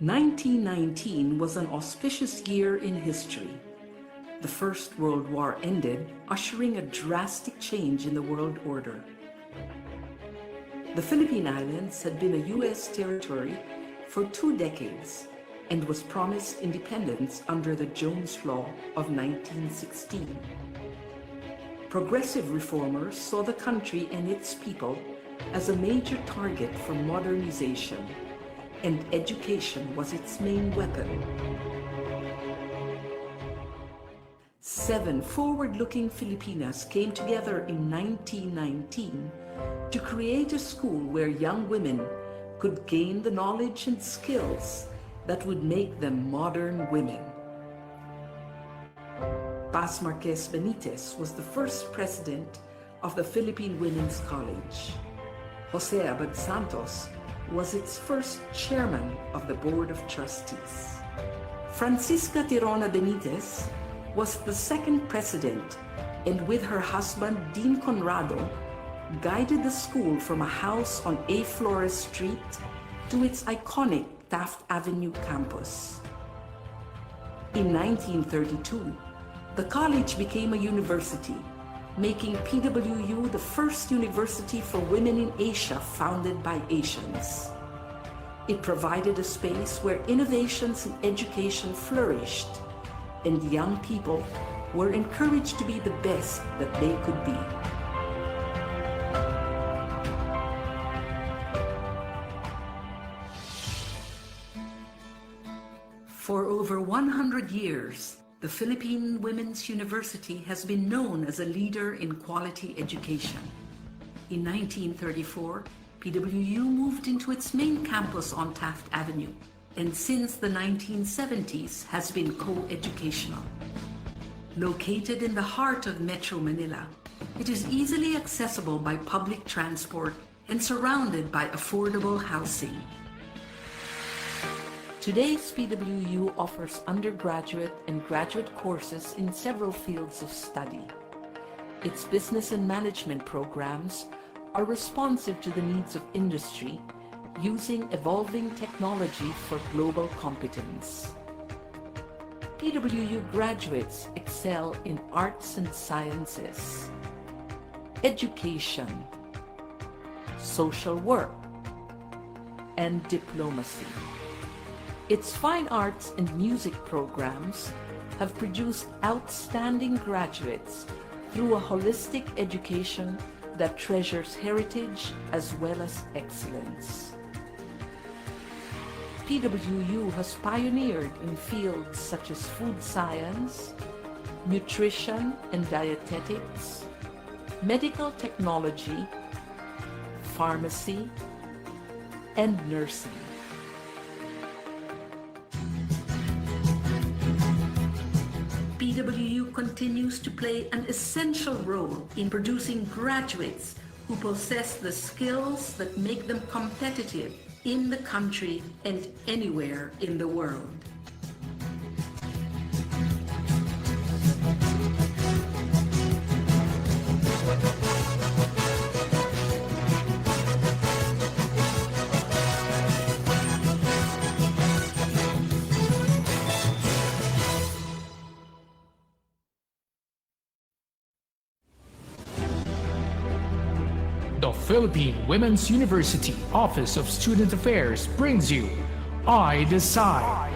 1919 was an auspicious year in history. The First World War ended, ushering a drastic change in the world order. The Philippine Islands had been a U.S. territory for 2 decades and was promised independence under the Jones Law of 1916. Progressive reformers saw the country and its people as a major target for modernization, and education was its main weapon. 7 forward-looking Filipinas came together in 1919 to create a school where young women could gain the knowledge and skills that would make them modern women. Paz Marquez Benitez was the first president of the Philippine Women's College. Jose Abad Santos was its first chairman of the Board of Trustees. Francisca Tirona Benitez was the second president, and with her husband Dean Conrado, guided the school from a house on A. Flores Street to its iconic Taft Avenue campus. In 1932, the college became a university, making PWU the first university for women in Asia founded by Asians. It provided a space where innovations in education flourished, and young people were encouraged to be the best that they could be. For over 100 years, the Philippine Women's University has been known as a leader in quality education. In 1934, PWU moved into its main campus on Taft Avenue, and since the 1970s has been co-educational. Located in the heart of Metro Manila, it is easily accessible by public transport and surrounded by affordable housing. Today's PWU offers undergraduate and graduate courses in several fields of study. Its business and management programs are responsive to the needs of industry, using evolving technology for global competence. PWU graduates excel in arts and sciences, education, social work, and diplomacy. Its fine arts and music programs have produced outstanding graduates through a holistic education that treasures heritage as well as excellence. PWU has pioneered in fields such as food science, nutrition and dietetics, medical technology, pharmacy, and nursing. PWU continues to play an essential role in producing graduates who possess the skills that make them competitive in the country and anywhere in the world. The Philippine Women's University Office of Student Affairs brings you I Decide,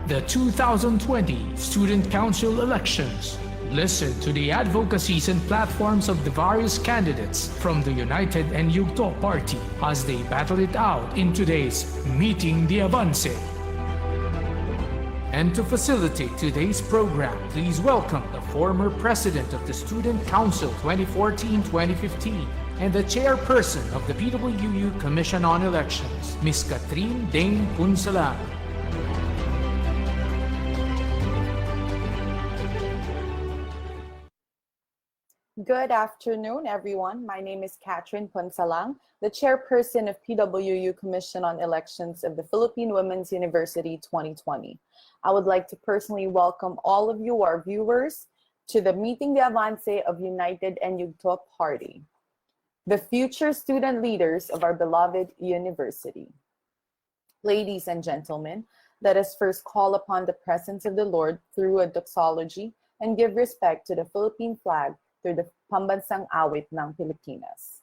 the 2020 Student Council elections. Listen to the advocacies and platforms of the various candidates from the United and Yugto Party as they battle it out in today's Meeting the Avance. And to facilitate today's program, please welcome the former President of the Student Council 2014-2015 and the Chairperson of the PWU Commission on Elections, Ms. Catherine Dane Punsalan. Good afternoon, everyone. My name is Catherine Punsalang, the Chairperson of PWU Commission on Elections of the Philippine Women's University 2020. I would like to personally welcome all of you, our viewers, to the Meeting the Avance of United and Yugto Party, the future student leaders of our beloved university. Ladies and gentlemen, let us first call upon the presence of the Lord through a doxology and give respect to the Philippine flag through the Pambansang Awit ng Pilipinas.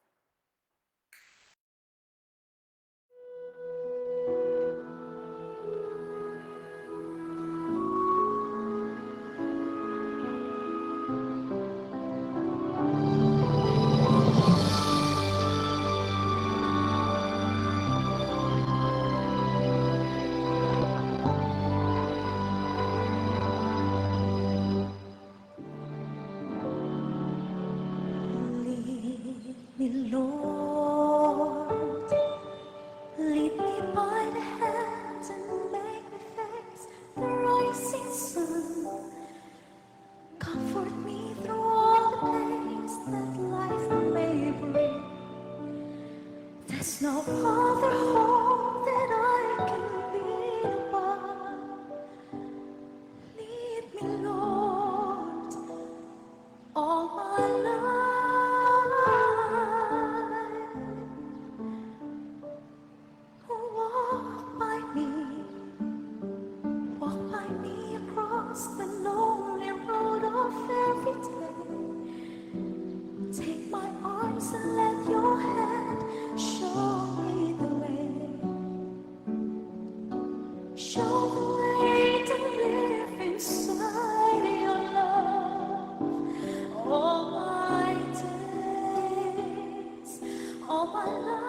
Me, Lord, lead me by the hand and make me face the rising sun. Comfort me through all the pains that life may bring. There's no other hope that I can be but lead me, Lord, all my life. The lonely road of every day. Take my arms and let your hand show me the way. Show the way to live inside your love. All my days, all my life.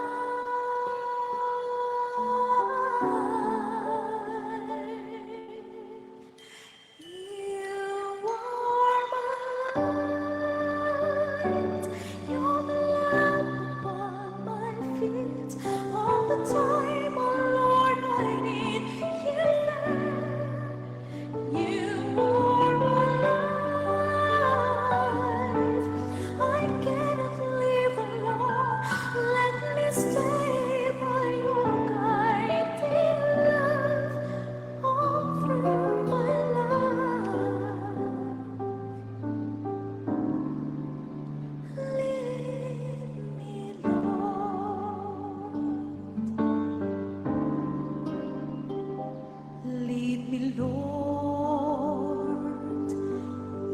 Lead me, Lord,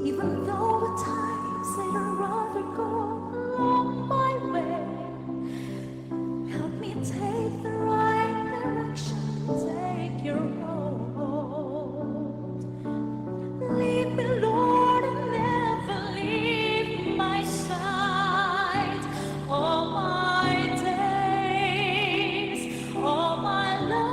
even though at times I'd rather go along my way. Help me take the right direction, take your road. Lead me, Lord, and never leave my side. All my days, all my life.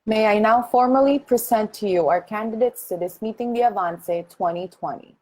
May I now formally present to you our candidates to this meeting the Avance 2020.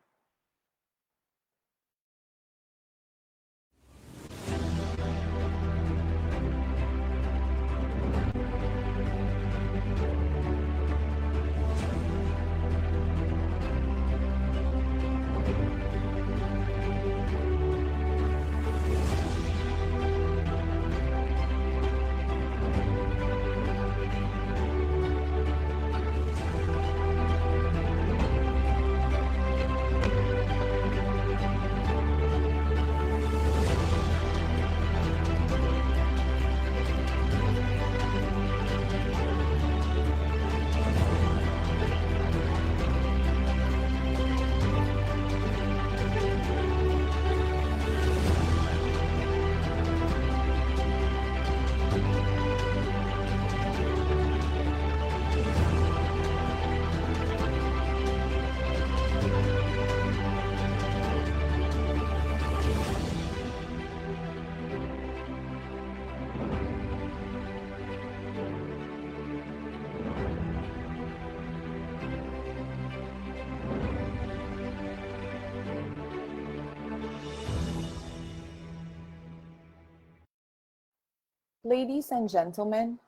Ladies and gentlemen,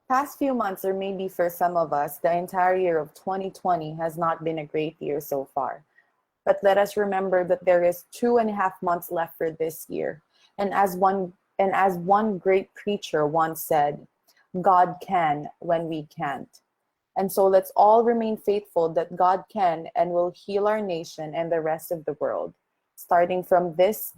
past few months, or maybe for some of us, the entire year of 2020 has not been a great year so far. But let us remember that there is 2.5 months left for this year. And as one great preacher once said, God can when we can't. And so let's all remain faithful that God can and will heal our nation and the rest of the world. Starting from this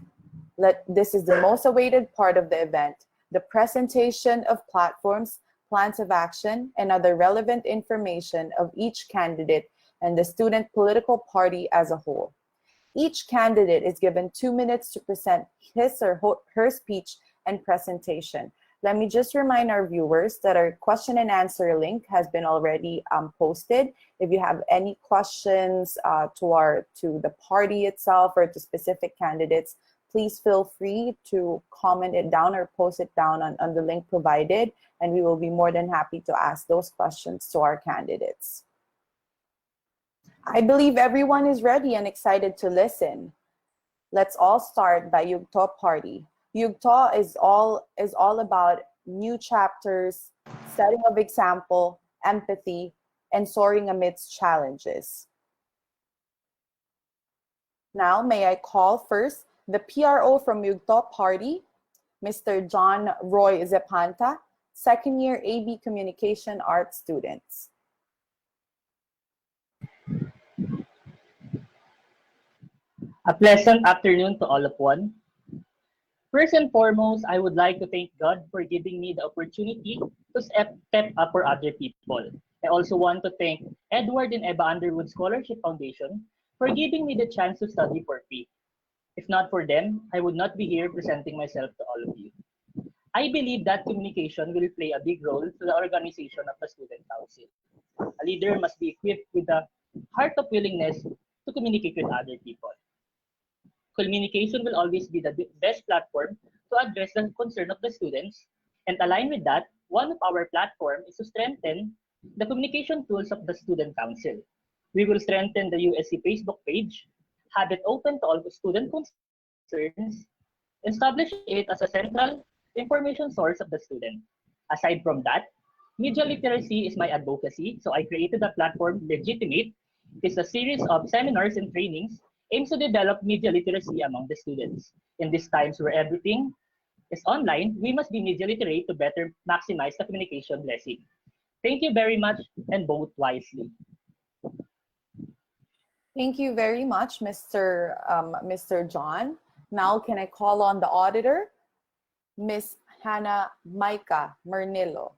is the most awaited part of the event, the presentation of platforms, plans of action, and other relevant information of each candidate and the student political party as a whole. Each candidate is given 2 minutes to present his or her speech and presentation. Let me just remind our viewers that our question and answer link has been already posted. If you have any questions to the party itself or to specific candidates, please feel free to comment it down or post it down on the link provided, and we will be more than happy to ask those questions to our candidates. I believe everyone is ready and excited to listen. Let's all start by Yugto Party. Yugto is all about new chapters, setting of example, empathy, and soaring amidst challenges. Now, may I call first the PRO from Yugto Party, Mr. John Roy Zepanta, second year AB Communication Arts students. A pleasant afternoon to all of one. First and foremost, I would like to thank God for giving me the opportunity to step up for other people. I also want to thank Edward and Eva Underwood Scholarship Foundation for giving me the chance to study for free. If not for them, I would not be here presenting myself to all of you. I believe that communication will play a big role to the organization of the Student Council. A leader must be equipped with the heart of willingness to communicate with other people. Communication will always be the best platform to address the concern of the students. And aligned with that, one of our platform is to strengthen the communication tools of the Student Council. We will strengthen the USC Facebook page, have it open to all the student concerns, establish it as a central information source of the student. Aside from that, Media literacy is my advocacy, so I created a platform, Legitimate. It is a series of seminars and trainings aims to develop media literacy among the students. In these times where everything is online, we must be media literate to better maximize the communication blessing. Thank you very much and vote wisely. Thank you very much, Mr. John. Now, can I call on the auditor, Ms. Hannah Micah Mernillo?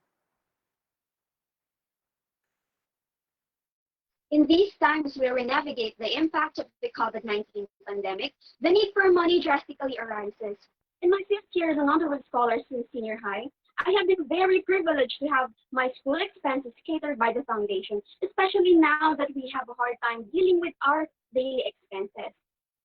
In these times where we navigate the impact of the COVID-19 pandemic, the need for money drastically arises. In my 5th year as an undergrad scholar since senior high, I have been very privileged to have my school expenses catered by the foundation, especially now that we have a hard time dealing with our daily expenses.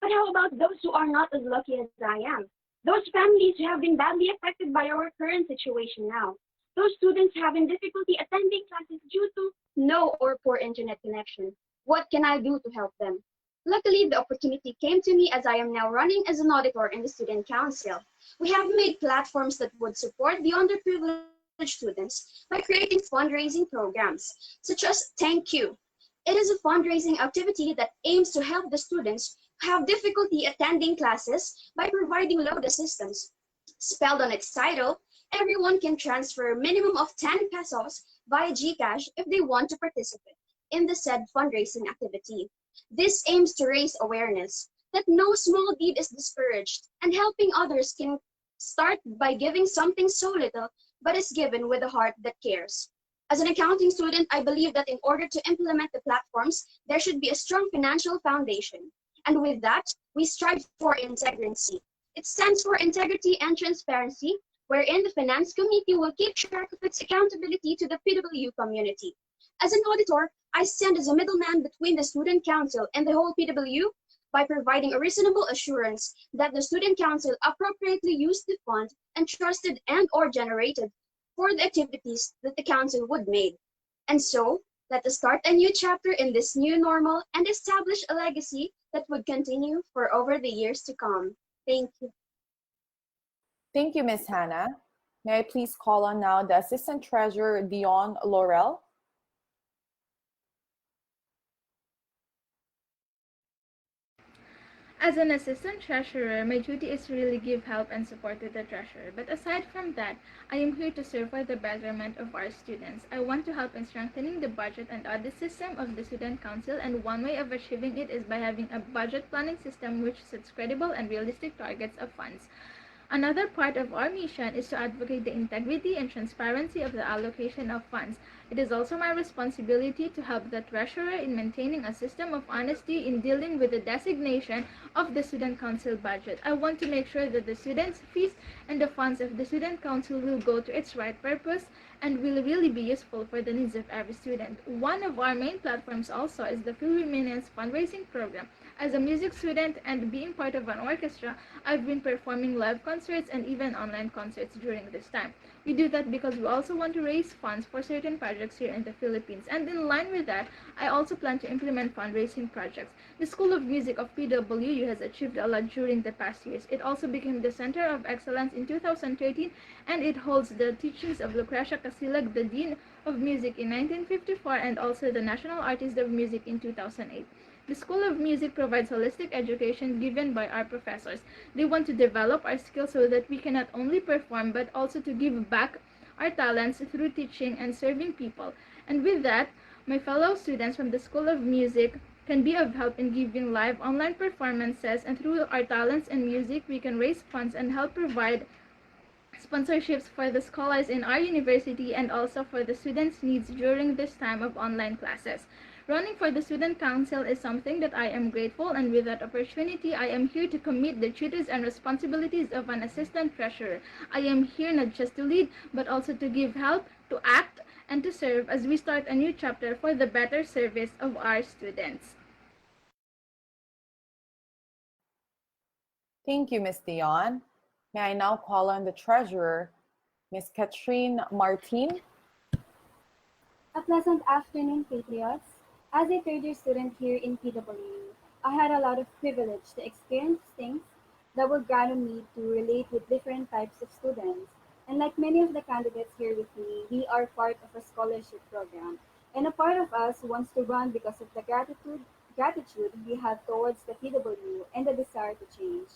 But how about those who are not as lucky as I am? Those families who have been badly affected by our current situation now. Those students having difficulty attending classes due to no or poor internet connection. What can I do to help them? Luckily, the opportunity came to me as I am now running as an auditor in the Student Council. We have made platforms that would support the underprivileged students by creating fundraising programs, such as Thank You. It is a fundraising activity that aims to help the students who have difficulty attending classes by providing load assistance. Spelled on its title, everyone can transfer a minimum of 10 pesos via GCash if they want to participate in the said fundraising activity. This aims to raise awareness that no small deed is discouraged, and helping others can start by giving something so little, but is given with a heart that cares. As an accounting student, I believe that in order to implement the platforms, there should be a strong financial foundation. And with that, we strive for integrity. It stands for integrity and transparency, wherein the Finance Committee will keep track of its accountability to the PWU community. As an auditor, I stand as a middleman between the Student Council and the whole PWU by providing a reasonable assurance that the Student Council appropriately used the fund entrusted and or generated for the activities that the Council would make. And so, let us start a new chapter in this new normal and establish a legacy that would continue for over the years to come. Thank you. Thank you, Ms. Hannah. May I please call on now the Assistant Treasurer, Dion Laurel? As an assistant treasurer, my duty is to really give help and support to the treasurer. But aside from that, I am here to serve for the betterment of our students. I want to help in strengthening the budget and audit system of the Student Council, and one way of achieving it is by having a budget planning system which sets credible and realistic targets of funds. Another part of our mission is to advocate the integrity and transparency of the allocation of funds. It is also my responsibility to help the treasurer in maintaining a system of honesty in dealing with the designation of the Student Council budget. I want to make sure that the students' fees and the funds of the Student Council will go to its right purpose and will really be useful for the needs of every student. One of our main platforms also is the Philomenians fundraising program. As a music student and being part of an orchestra, I've been performing live concerts and even online concerts during this time. We do that because we also want to raise funds for certain projects here in the Philippines. And in line with that, I also plan to implement fundraising projects. The School of Music of PWU has achieved a lot during the past years. It also became the Center of Excellence in 2013, and it holds the teachings of Lucrecia Casilag, the Dean of Music in 1954, and also the National Artist of Music in 2008. The School of Music provides holistic education given by our professors. They want to develop our skills so that we can not only perform but also to give back our talents through teaching and serving people. And with that, my fellow students from the School of Music can be of help in giving live online performances, and through our talents in music, we can raise funds and help provide sponsorships for the scholars in our university and also for the students' needs during this time of online classes. Running for the Student Council is something that I am grateful, and with that opportunity, I am here to commit the duties and responsibilities of an assistant treasurer. I am here not just to lead, but also to give help, to act, and to serve as we start a new chapter for the better service of our students. Thank you, Ms. Dion. May I now call on the Treasurer, Ms. Katrine Martin? A pleasant afternoon, Patriots. As a third-year student here in PWU, I had a lot of privilege to experience things that would guide me to relate with different types of students. And like many of the candidates here with me, we are part of a scholarship program. And a part of us wants to run because of the gratitude we have towards the PW and the desire to change.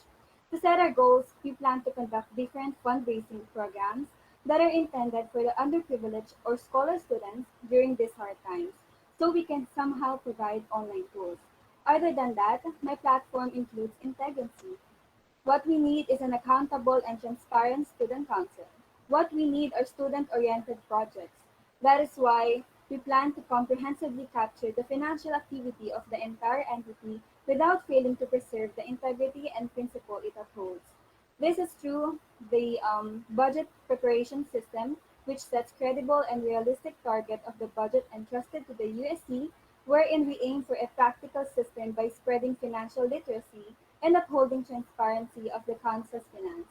To set our goals, we plan to conduct different fundraising programs that are intended for the underprivileged or scholar students during these hard times, so we can somehow provide online tools. Other than that, my platform includes integrity. What we need is an accountable and transparent student council. What we need are student-oriented projects. That is why we plan to comprehensively capture the financial activity of the entire entity without failing to preserve the integrity and principle it upholds. This is through the budget preparation system, which sets credible and realistic target of the budget entrusted to the USC, wherein we aim for a practical system by spreading financial literacy and upholding transparency of the Council's finance.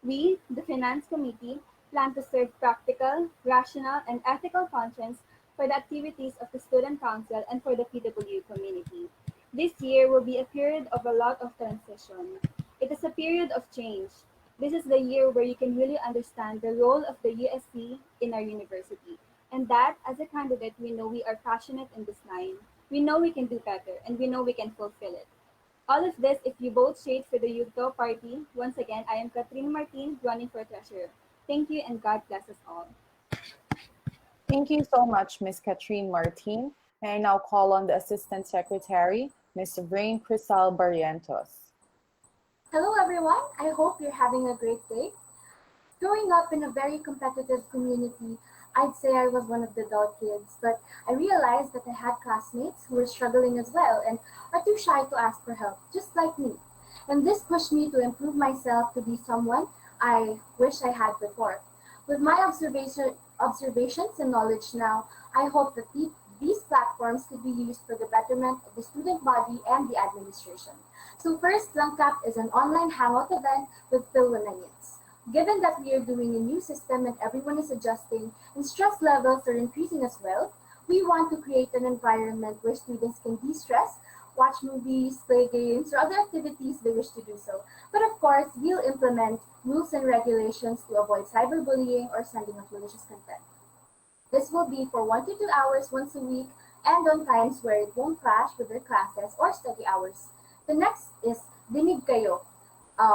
We, the Finance Committee, plan to serve practical, rational, and ethical conscience for the activities of the Student Council and for the PW community. This year will be a period of a lot of transition. It is a period of change. This is the year where you can really understand the role of the USC in our university. And that, as a candidate, we know we are passionate in this line. We know we can do better, and we know we can fulfill it. All of this if you vote straight for the Yugto Party. Once again, I am Catherine Martin, running for treasurer. Thank you and God bless us all. Thank you so much, Ms. Katrine Martin. May I now call on the Assistant Secretary, Ms. Vrain Crisal Barrientos. Hello everyone, I hope you're having a great day. Growing up in a very competitive community, I'd say I was one of the dull kids, but I realized that I had classmates who were struggling as well and are too shy to ask for help, just like me. And this pushed me to improve myself to be someone I wish I had before. With my observations and knowledge now, I hope that these platforms could be used for the betterment of the student body and the administration. So first, Langkap is an online hangout event with Philwinanians. Given that we are doing a new system and everyone is adjusting and stress levels are increasing as well, we want to create an environment where students can de-stress, watch movies, play games, or other activities they wish to do so. But of course, we'll implement rules and regulations to avoid cyberbullying or sending of malicious content. This will be for 1 to 2 hours once a week and on times where it won't clash with their classes or study hours. The next is Dinig Kayo,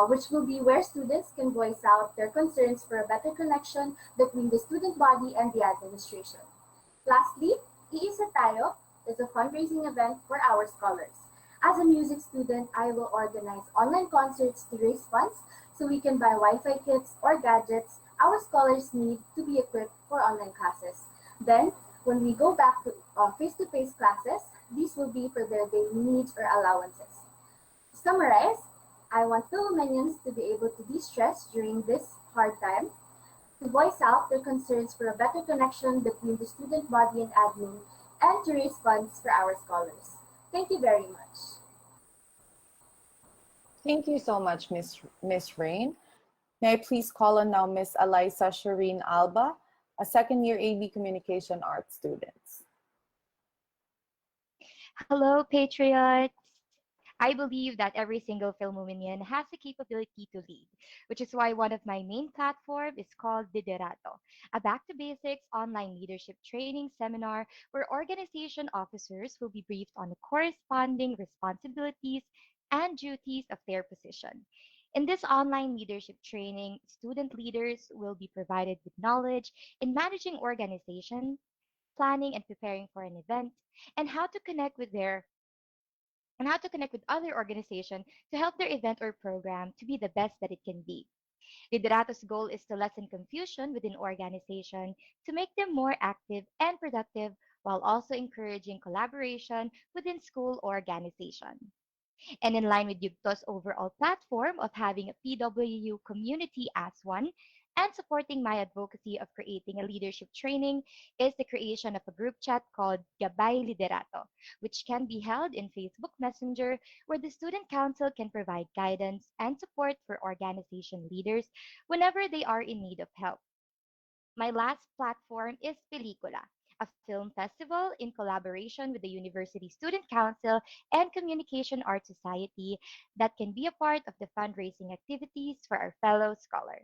which will be where students can voice out their concerns for a better connection between the student body and the administration. Lastly, Iisa Tayo is a fundraising event for our scholars. As a music student, I will organize online concerts to raise funds so we can buy Wi-Fi kits or gadgets our scholars need to be equipped for online classes. Then, when we go back to face-to-face classes, these will be for their daily needs or allowances. To summarize, I want Philomenians to be able to de-stress during this hard time, to voice out their concerns for a better connection between the student body and admin, and to raise funds for our scholars. Thank you very much. Thank you so much, Miss Rain. May I please call on now Miss Eliza Shireen Alba, a second-year AB Communication Arts student. Hello, Patriots! I believe that every single Filmominion has the capability to lead, which is why one of my main platforms is called Liderato, a back to basics online leadership training seminar where organization officers will be briefed on the corresponding responsibilities and duties of their position. In this online leadership training, student leaders will be provided with knowledge in managing organization, planning and preparing for an event, and how to connect with other organizations to help their event or program to be the best that it can be. Liderato's goal is to lessen confusion within organization to make them more active and productive while also encouraging collaboration within school organization. And in line with Yugto's overall platform of having a PWU community as one, and supporting my advocacy of creating a leadership training is the creation of a group chat called Gabay Liderato, which can be held in Facebook Messenger, where the student council can provide guidance and support for organization leaders whenever they are in need of help. My last platform is Pelicula, a film festival in collaboration with the University Student Council and Communication Art Society that can be a part of the fundraising activities for our fellow scholar.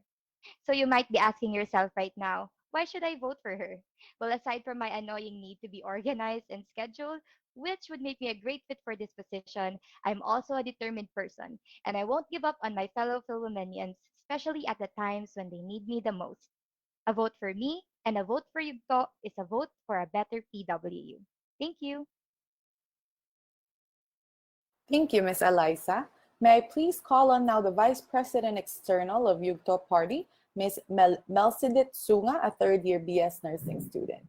So you might be asking yourself right now, why should I vote for her? Well, aside from my annoying need to be organized and scheduled, which would make me a great fit for this position, I'm also a determined person, and I won't give up on my fellow Philomenians, especially at the times when they need me the most. A vote for me and a vote for Yugto is a vote for a better PWU. Thank you. Thank you, Ms. Eliza. May I please call on now the Vice President External of Yugto Party, Ms. Melcidit Sunga, a third-year BS Nursing student.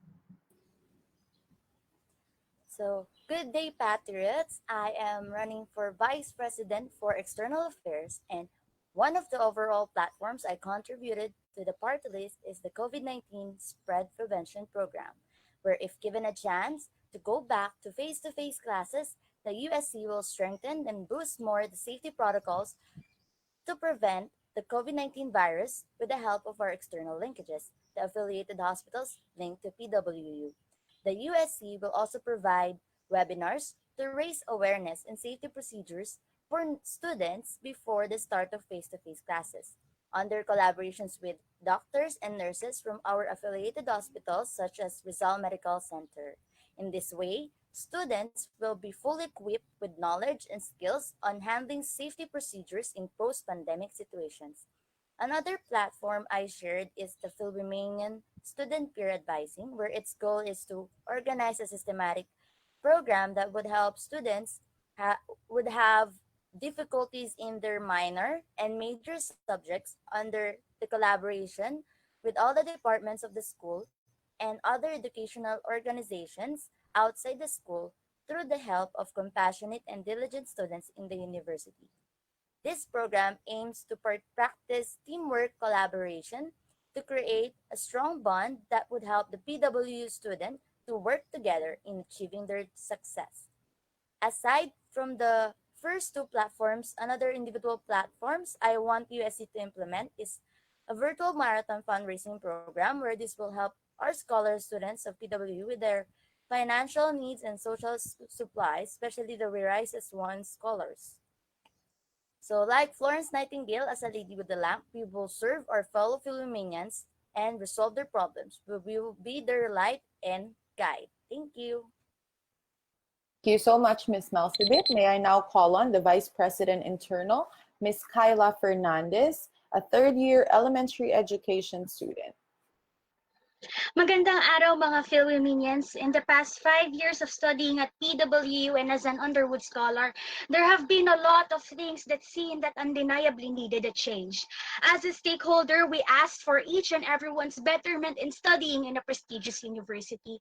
So, good day, Patriots. I am running for Vice President for External Affairs, and one of the overall platforms I contributed to the party list is the COVID 19 Spread Prevention Program, where, if given a chance to go back to face classes, the USC will strengthen and boost more the safety protocols to prevent the COVID 19 virus with the help of our external linkages, the affiliated hospitals linked to PWU. The USC will also provide webinars to raise awareness and safety procedures for students before the start of face to face classes. Under collaborations with doctors and nurses from our affiliated hospitals, such as Rizal Medical Center. In this way, students will be fully equipped with knowledge and skills on handling safety procedures in post pandemic situations. Another platform I shared is the Philomenian Student Peer Advising, where its goal is to organize a systematic program that would help students would have difficulties in their minor and major subjects under the collaboration with all the departments of the school and other educational organizations outside the school through the help of compassionate and diligent students in the university. This program aims to practice teamwork collaboration to create a strong bond that would help the PWU student to work together in achieving their success. Aside from the first two platforms, another individual platforms I want USC to implement is a virtual marathon fundraising program where this will help our scholar students of PWU with their financial needs and social supplies, especially the Rise as One scholars. So, like Florence Nightingale as a lady with the lamp, we will serve our fellow Philomenians and resolve their problems. We will be their light and guide. Thank you. Thank you so much, Ms. Melcidit. May I now call on the Vice President Internal, Ms. Kyla Fernandez, a third-year elementary education student. Magandang araw mga Philomenians. In the past 5 years of studying at PWU and as an Underwood Scholar, there have been a lot of things that seem that undeniably needed a change. As a stakeholder, we asked for each and everyone's betterment in studying in a prestigious university.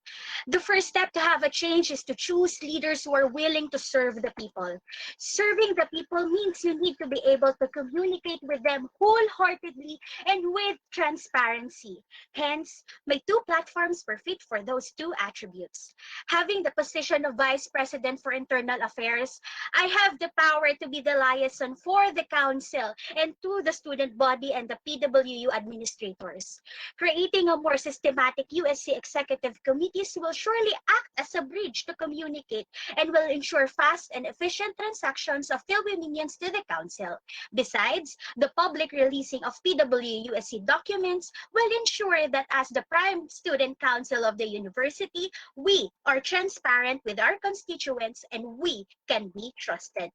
The first step to have a change is to choose leaders who are willing to serve the people. Serving the people means you need to be able to communicate with them wholeheartedly and with transparency. Hence, my two platforms were fit for those two attributes. Having the position of Vice President for Internal Affairs, I have the power to be the liaison for the Council and to the student body and the PWU administrators. Creating a more systematic USC executive committees will surely act as a bridge to communicate and will ensure fast and efficient transactions of Philomenians to the Council. Besides, the public releasing of PWU USC documents will ensure that as the Prime Student Council of the university, we are transparent with our constituents and we can be trusted.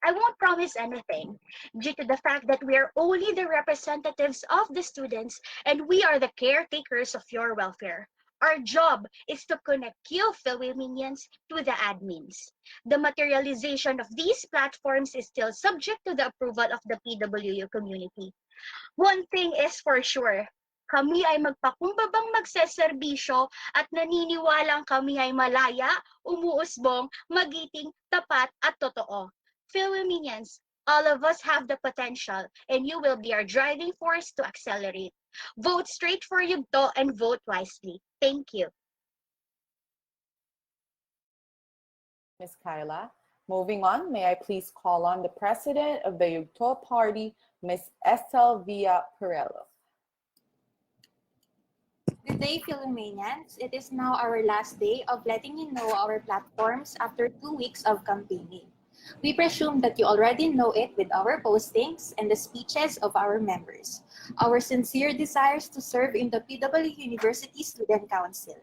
I won't promise anything due to the fact that we are only the representatives of the students and we are the caretakers of your welfare. Our job is to connect you, Philomenians, to the admins. The materialization of these platforms is still subject to the approval of the PWU community. One thing is for sure, kami ay magpakumbabang magseserbisyo at naniniwalang kami ay malaya, umuusbong, magiting, tapat at totoo. Philomenians, all of us have the potential and you will be our driving force to accelerate. Vote straight for Yugto and vote wisely. Thank you. Ms. Kyla. Moving on, may I please call on the President of the Yugto Party, Ms. Estelle Villa Perello. Good day, Philomenians. It is now our last day of letting you know our platforms after 2 weeks of campaigning. We presume that you already know it with our postings and the speeches of our members. Our sincere desires to serve in the PW University Student Council.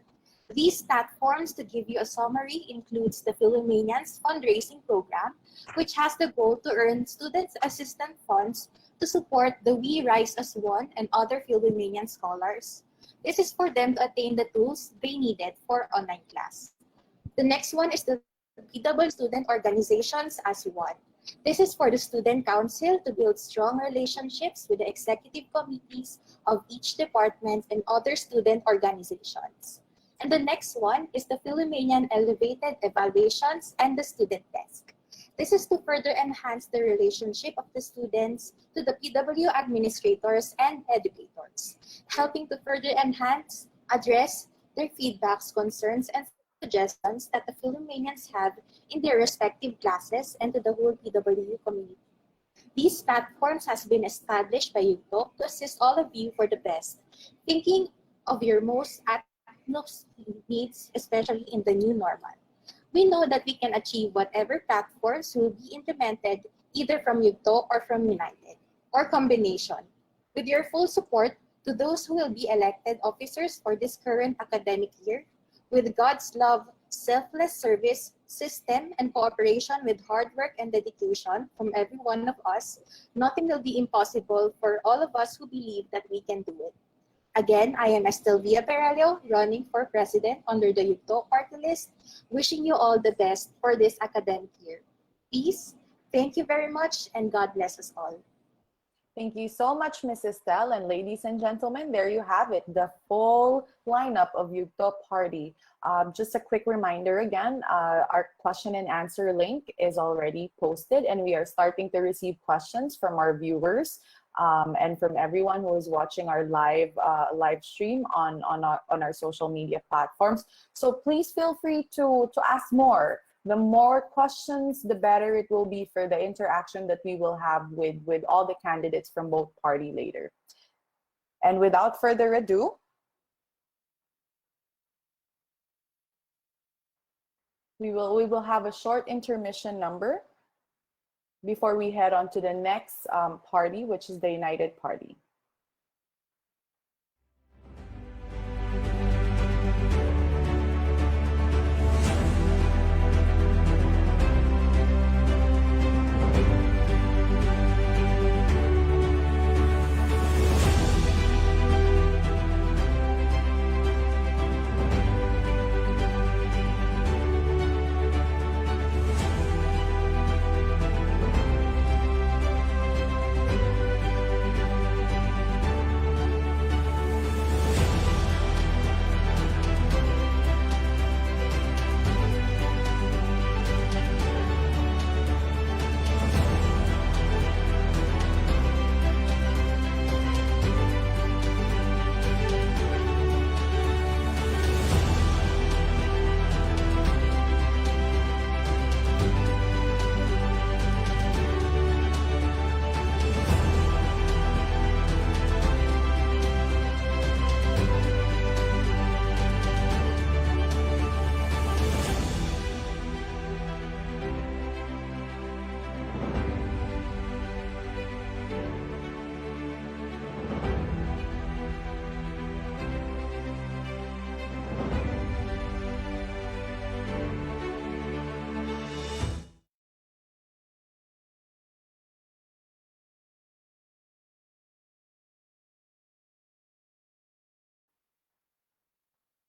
These platforms, to give you a summary, includes the Philomanians fundraising program, which has the goal to earn student assistance funds to support the We Rise as One and other Philomanian scholars. This is for them to attain the tools they needed for online class. The next one is the PW Student Organizations as One. This is for the Student Council to build strong relationships with the executive committees of each department and other student organizations. And the next one is the Philomanian Elevated Evaluations and the Student Desk. This is to further enhance the relationship of the students to the PW administrators and educators, helping to further enhance, address their feedbacks, concerns, and suggestions that the Philomanians have in their respective classes and to the whole PW community. These platforms has been established by UTOP to assist all of you for the best, thinking of your most utmost needs, especially in the new normal. We know that we can achieve whatever platforms will be implemented either from UTOP or from United, or combination. With your full support to those who will be elected officers for this current academic year, with God's love, selfless service, system, and cooperation with hard work and dedication from every one of us, nothing will be impossible for all of us who believe that we can do it. Again, I am Estelvia Perello, running for president under the UTO party list, wishing you all the best for this academic year. Peace, thank you very much, and God bless us all. Thank you so much, Mrs. Tell. And ladies and gentlemen, there you have it, the full lineup of Yugto Party. Just a quick reminder again, our question and answer link is already posted, and we are starting to receive questions from our viewers and from everyone who is watching our live stream on our social media platforms. So please feel free to ask more. The more questions, the better it will be for the interaction that we will have with all the candidates from both party later. And without further ado, we will have a short intermission number before we head on to the next party, which is the United Party.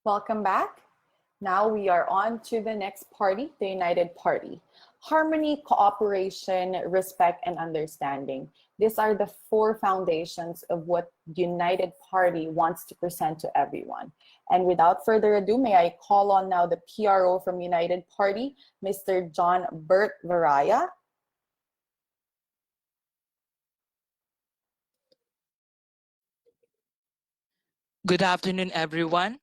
Welcome back. Now we are on to the next party, the United Party. Harmony, cooperation, respect, and understanding. These are the four foundations of what United Party wants to present to everyone. And without further ado, may I call on now the PRO from United Party, Mr. John Bert Varaya. Good afternoon, everyone.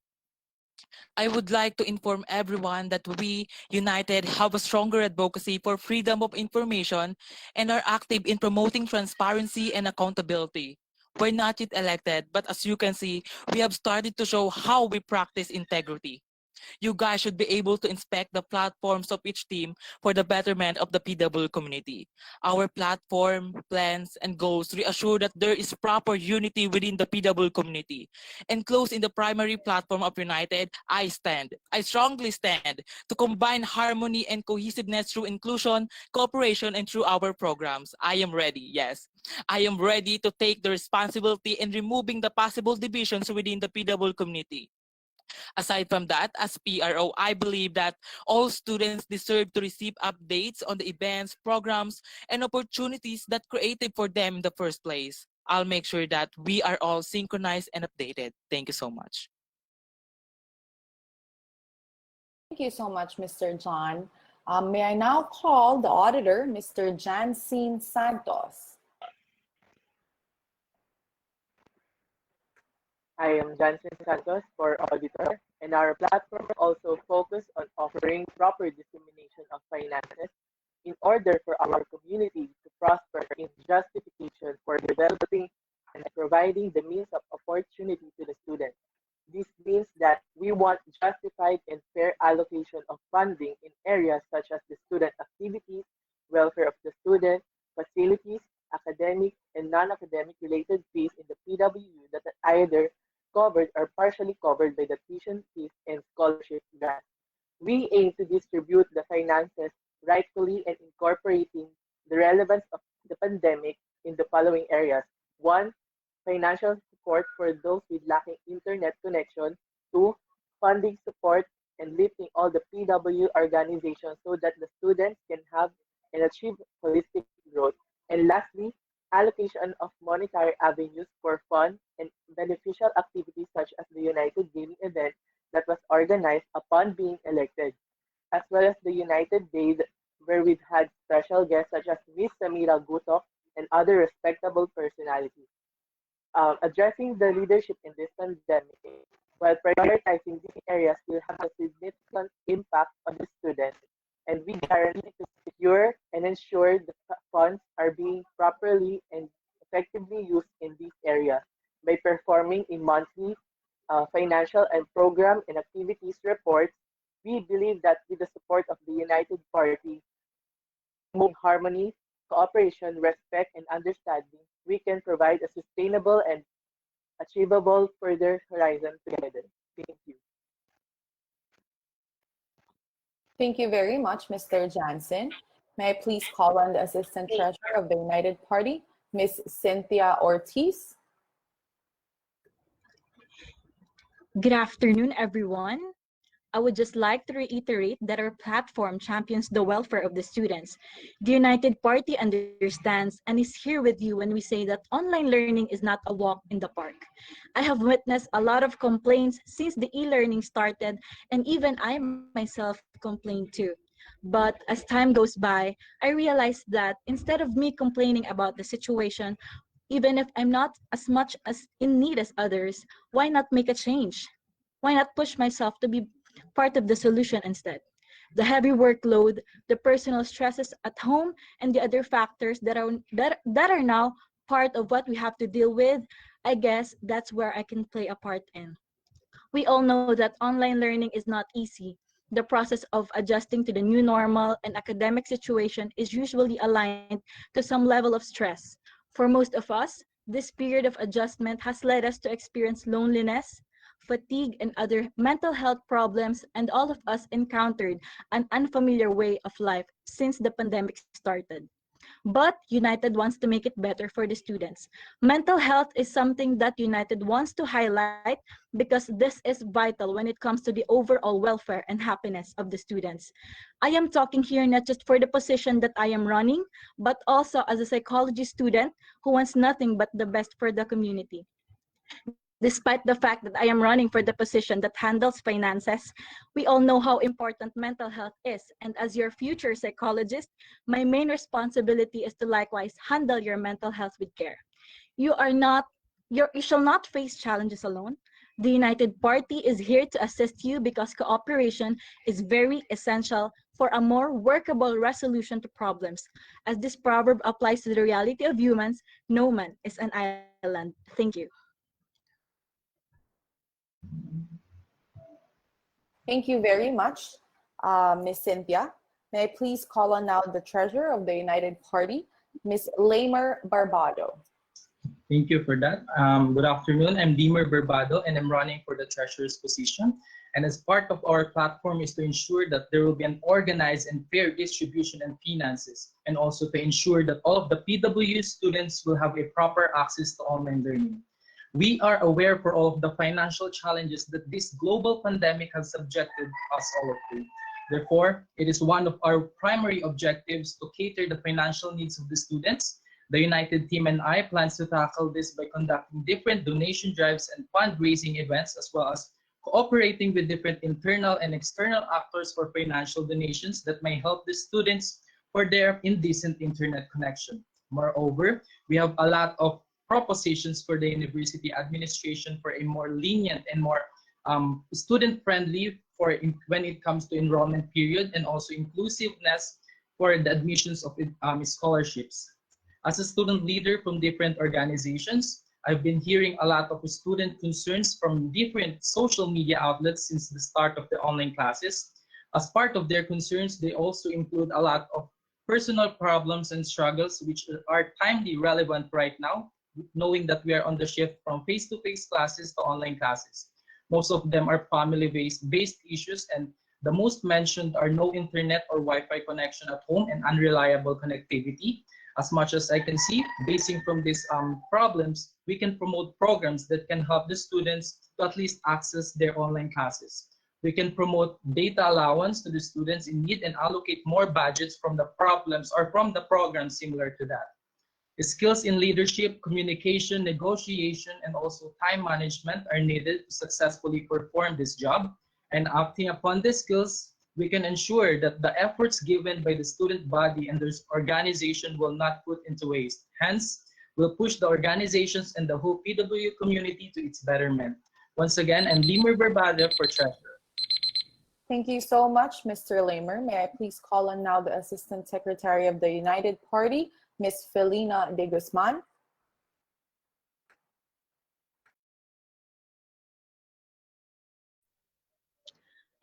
I would like to inform everyone that we, United, have a stronger advocacy for freedom of information and are active in promoting transparency and accountability. We're not yet elected, but as you can see, we have started to show how we practice integrity. You guys should be able to inspect the platforms of each team for the betterment of the PW community. Our platform, plans, and goals reassure that there is proper unity within the PW community. Enclosed in the primary platform of United, I strongly stand to combine harmony and cohesiveness through inclusion, cooperation, and through our programs. I am ready, yes. I am ready to take the responsibility in removing the possible divisions within the PW community. Aside from that, as PRO, I believe that all students deserve to receive updates on the events, programs, and opportunities that created for them in the first place. I'll make sure that we are all synchronized and updated. Thank you so much. Thank you so much, Mr. John. May I now call the auditor, Mr. Jansin Santos. I am Jansen Santos for Auditor, and our platform also focus on offering proper dissemination of finances in order for our community to prosper in justification for developing and providing the means of opportunity to the students. This means that we want justified and fair allocation of funding in areas such as the student activities, welfare of the student, facilities, academic and non-academic related fees in the PWU that are either covered or partially covered by the tuition fees and scholarship grants. We aim to distribute the finances rightfully and incorporating the relevance of the pandemic in the following areas. One, financial support for those with lacking internet connection. Two, funding support and lifting all the PW organizations so that the students can have and achieve holistic growth. And lastly, allocation of monetary avenues for fun and beneficial activities such as the United Gaming event that was organized upon being elected, as well as the United Day where we've had special guests such as Miss Samira Gutok and other respectable personalities. Addressing the leadership in this pandemic while prioritizing these areas will have a significant impact on the students, and we guarantee to secure and ensure the funds are being properly and effectively used in these areas by performing a monthly financial and program and activities reports. We believe that with the support of the United Party, harmony, cooperation, respect, and understanding, we can provide a sustainable and achievable further horizon together. Thank you. Thank you very much, Mr. Jansen. May I please call on the Assistant Treasurer of the United Party, Ms. Cynthia Ortiz. Good afternoon, everyone. I would just like to reiterate that our platform champions the welfare of the students. The United Party understands and is here with you when we say that online learning is not a walk in the park. I have witnessed a lot of complaints since the e-learning started, and even I myself complained too. But as time goes by, I realized that instead of me complaining about the situation, even if I'm not as much as in need as others, why not make a change? Why not push myself to be part of the solution instead? The heavy workload, the personal stresses at home, and the other factors that are now part of what we have to deal with, I guess that's where I can play a part in. We all know that online learning is not easy. The process of adjusting to the new normal and academic situation is usually aligned to some level of stress. For most of us, this period of adjustment has led us to experience loneliness, fatigue, and other mental health problems, and all of us encountered an unfamiliar way of life since the pandemic started. But United wants to make it better for the students. Mental health is something that United wants to highlight because this is vital when it comes to the overall welfare and happiness of the students. I am talking here not just for the position that I am running, but also as a psychology student who wants nothing but the best for the community. Despite the fact that I am running for the position that handles finances, we all know how important mental health is. And as your future psychologist, my main responsibility is to likewise handle your mental health with care. You are not, you shall not face challenges alone. The United Party is here to assist you because cooperation is very essential for a more workable resolution to problems. As this proverb applies to the reality of humans, no man is an island. Thank you. Thank you very much, Ms. Cynthia. May I please call on now the Treasurer of the United Party, Ms. Lamer Barbado. Thank you for that. Good afternoon. I'm Deemer Barbado, and I'm running for the treasurer's position. And as part of our platform is to ensure that there will be an organized and fair distribution and finances, and also to ensure that all of the PWU students will have a proper access to online learning. We are aware for all of the financial challenges that this global pandemic has subjected us all of to. Therefore, it is one of our primary objectives to cater the financial needs of the students. The United Team and I plans to tackle this by conducting different donation drives and fundraising events, as well as cooperating with different internal and external actors for financial donations that may help the students for their indecent internet connection. Moreover, we have a lot of propositions for the university administration for a more lenient and more student-friendly when it comes to enrollment period, and also inclusiveness for the admissions of scholarships. As a student leader from different organizations, I've been hearing a lot of student concerns from different social media outlets since the start of the online classes. As part of their concerns, they also include a lot of personal problems and struggles which are timely relevant right now, knowing that we are on the shift from face-to-face classes to online classes. Most of them are family-based issues, and the most mentioned are no internet or Wi-Fi connection at home and unreliable connectivity. As much as I can see, basing from these problems, we can promote programs that can help the students to at least access their online classes. We can promote data allowance to the students in need and allocate more budgets from the problems or from the programs similar to that. Skills in leadership, communication, negotiation, and also time management are needed to successfully perform this job. And acting upon these skills, we can ensure that the efforts given by the student body and their organization will not put into waste. Hence, we'll push the organizations and the whole PWU community to its betterment. Once again, I'm Limer Barbada for Treasurer. Thank you so much, Mr. Lamer. May I please call on now the Assistant Secretary of the United Party, Ms. Felina de Guzman.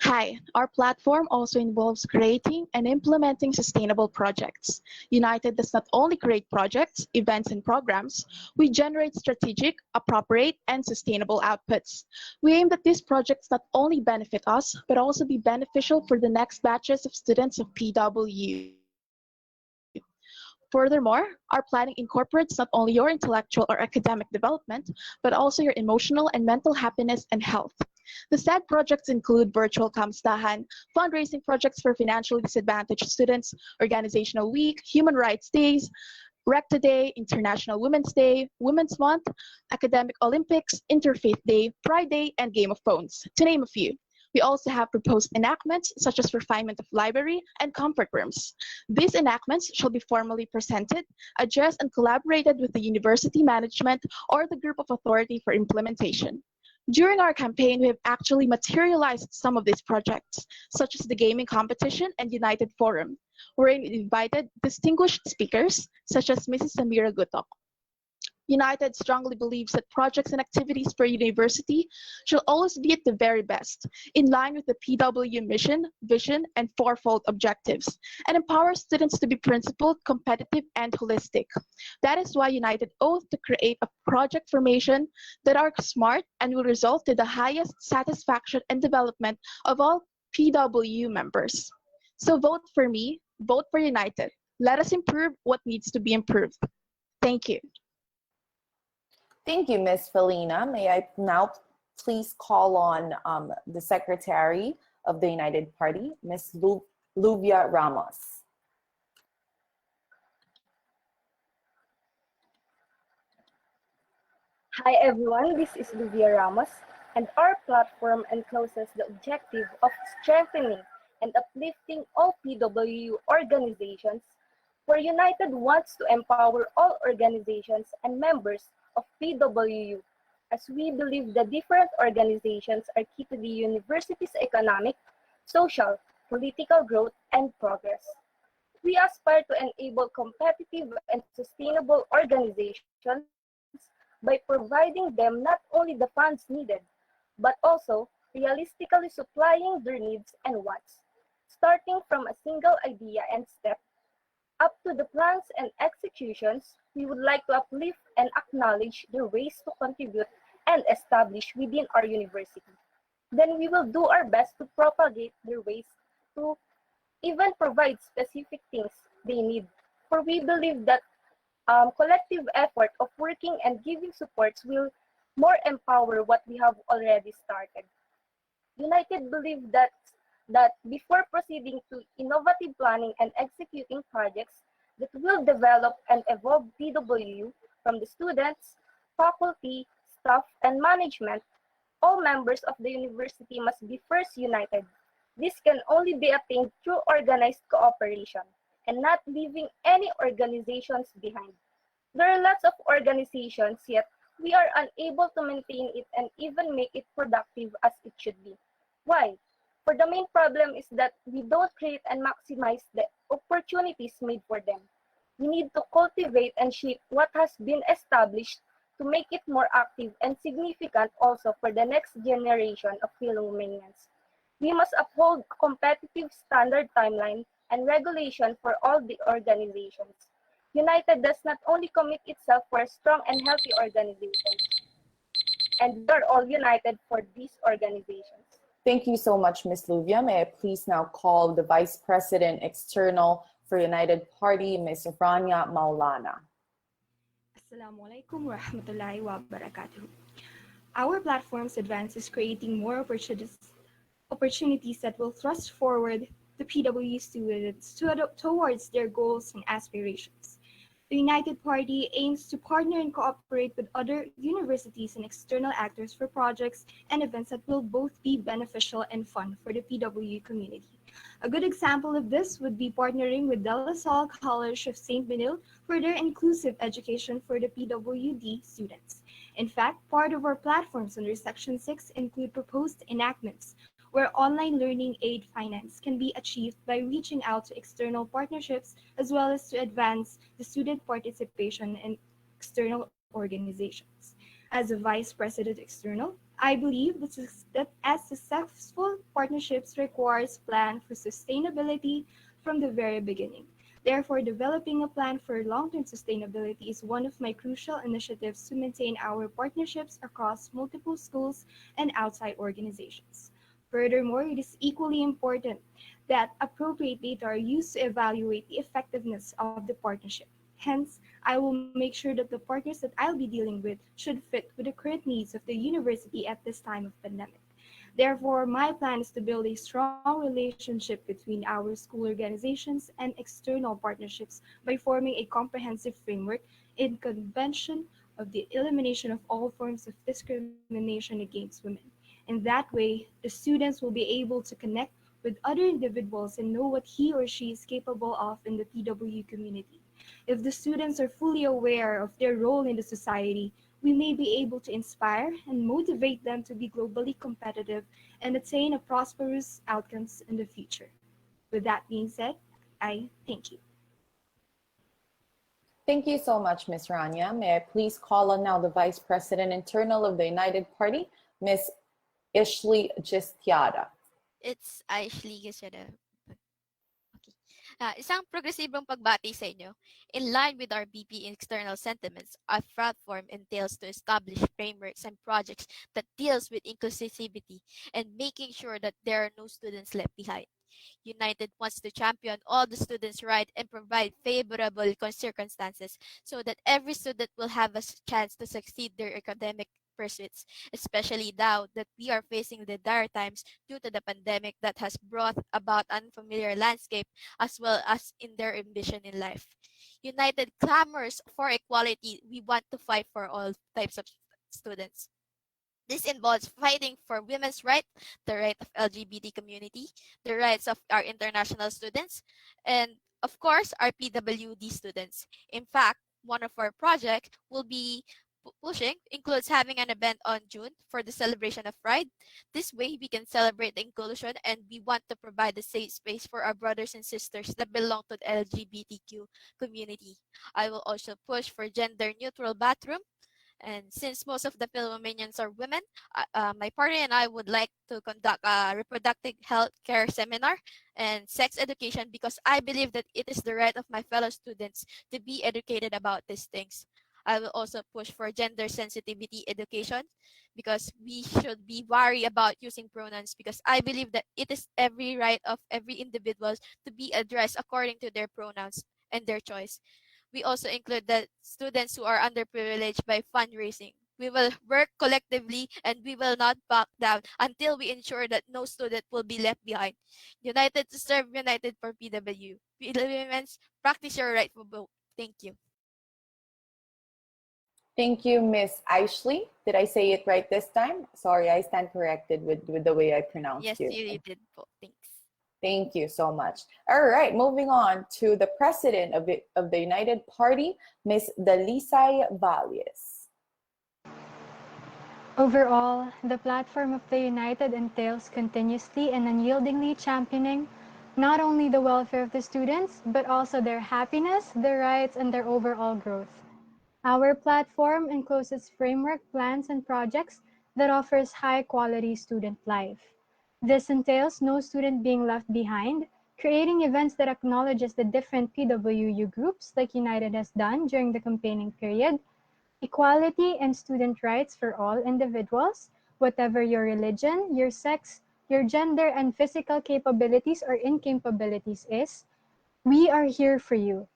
Hi, our platform also involves creating and implementing sustainable projects. United does not only create projects, events, and programs, we generate strategic, appropriate, and sustainable outputs. We aim that these projects not only benefit us, but also be beneficial for the next batches of students of PWU. Furthermore, our planning incorporates not only your intellectual or academic development, but also your emotional and mental happiness and health. The said projects include virtual kamustahan, fundraising projects for financially disadvantaged students, organizational week, human rights days, Recta Day, International Women's Day, Women's Month, Academic Olympics, Interfaith Day, Pride Day, and Game of Phones, to name a few. We also have proposed enactments such as refinement of library and comfort rooms. These enactments shall be formally presented, addressed, and collaborated with the university management or the group of authority for implementation. During our campaign, we have actually materialized some of these projects, such as the gaming competition and United Forum, wherein we invited distinguished speakers such as Mrs. Samira Gutok. United strongly believes that projects and activities per university should always be at the very best, in line with the PW mission, vision, and fourfold objectives, and empower students to be principled, competitive, and holistic. That is why United oath to create a project formation that are smart and will result in the highest satisfaction and development of all PW members. So vote for me, vote for United. Let us improve what needs to be improved. Thank you. Thank you, Ms. Felina. May I now please call on the Secretary of the United Party, Ms. Luvia Ramos. Hi everyone, this is Luvia Ramos, and our platform encloses the objective of strengthening and uplifting all PWU organizations, where United wants to empower all organizations and members of PWU, as we believe the different organizations are key to the university's economic, social, political growth, and progress. We aspire to enable competitive and sustainable organizations by providing them not only the funds needed, but also realistically supplying their needs and wants, starting from a single idea and step up to the plans and executions. We would like to uplift and acknowledge their ways to contribute and establish within our university. Then we will do our best to propagate their ways to even provide specific things they need. For we believe that collective effort of working and giving supports will more empower what we have already started. United believe that before proceeding to innovative planning and executing projects that will develop and evolve PWU from the students, faculty, staff, and management, all members of the university must be first united. This can only be attained through organized cooperation and not leaving any organizations behind. There are lots of organizations, yet we are unable to maintain it and even make it productive as it should be. Why? For the main problem is that we don't create and maximize the opportunities made for them. We need to cultivate and shape what has been established to make it more active and significant also for the next generation of Philomanians. We must uphold a competitive standard timeline and regulation for all the organizations. United does not only commit itself for a strong and healthy organization, and we are all united for these organizations. Thank you so much, Ms. Luvia. May I please now call the Vice President External for United Party, Ms. Rania Maulana. Assalamualaikum warahmatullahi wabarakatuh. Our platform's advance is creating more opportunities that will thrust forward the PWU students towards their goals and aspirations. The United Party aims to partner and cooperate with other universities and external actors for projects and events that will both be beneficial and fun for the PWU community. A good example of this would be partnering with De La Salle College of St. Benil for their inclusive education for the PWD students. In fact, part of our platforms under Section 6 include proposed enactments where online learning aid finance can be achieved by reaching out to external partnerships as well as to advance the student participation in external organizations. As a Vice President External, I believe that as successful partnerships requires plan for sustainability from the very beginning. Therefore, developing a plan for long-term sustainability is one of my crucial initiatives to maintain our partnerships across multiple schools and outside organizations. Furthermore, it is equally important that appropriate data are used to evaluate the effectiveness of the partnership. Hence, I will make sure that the partners that I'll be dealing with should fit with the current needs of the university at this time of pandemic. Therefore, my plan is to build a strong relationship between our school organizations and external partnerships by forming a comprehensive framework in convention of the elimination of all forms of discrimination against women. In that way, the students will be able to connect with other individuals and know what he or she is capable of in the PW community. If the students are fully aware of their role in the society, we may be able to inspire and motivate them to be globally competitive and attain a prosperous outcomes in the future. With that being said, I thank you. Thank you so much, Ms. Rania. May I please call on now the Vice President Internal of the United Party, Ms. Ishley Gistiada. It's Ashley Gashada. Okay. Isang progresibong pagbati sa inyo. In line with our BP external sentiments, our platform entails to establish frameworks and projects that deals with inclusivity and making sure that there are no students left behind. United wants to champion all the students' right and provide favorable circumstances so that every student will have a chance to succeed their academic pursuits, especially now that we are facing the dire times due to the pandemic that has brought about unfamiliar landscape as well as in their ambition in life. United clamors for equality. We want to fight for all types of students. This involves fighting for women's rights, the right of LGBT community, the rights of our international students, and of course, our PWD students. In fact, one of our projects will be pushing includes having an event on June for the celebration of Pride. This way, we can celebrate inclusion and we want to provide a safe space for our brothers and sisters that belong to the LGBTQ community. I will also push for gender neutral bathroom And since most of the Philomenians are women, my party and I would like to conduct a reproductive health care seminar and sex education because I believe that it is the right of my fellow students to be educated about these things. I will also push for gender sensitivity education because we should be wary about using pronouns because I believe that it is every right of every individual to be addressed according to their pronouns and their choice. We also include the students who are underprivileged by fundraising. We will work collectively and we will not back down until we ensure that no student will be left behind. United to serve, united for PW. Women's practice your right to vote. Thank you. Thank you, Miss Aishley. Did I say it right this time? Sorry, I stand corrected with the way I pronounced Yes, you. you did vote. Thanks. Thank you so much. All right, moving on to the president of the United Party, Miss Dalisay Valles. Overall, the platform of the United entails continuously and unyieldingly championing not only the welfare of the students, but also their happiness, their rights, and their overall growth. Our platform encloses framework plans and projects that offers high-quality student life. This entails no student being left behind, creating events that acknowledges the different PWU groups like United has done during the campaigning period, equality and student rights for all individuals, whatever your religion, your sex, your gender, and physical capabilities or incapabilities is, we are here for you.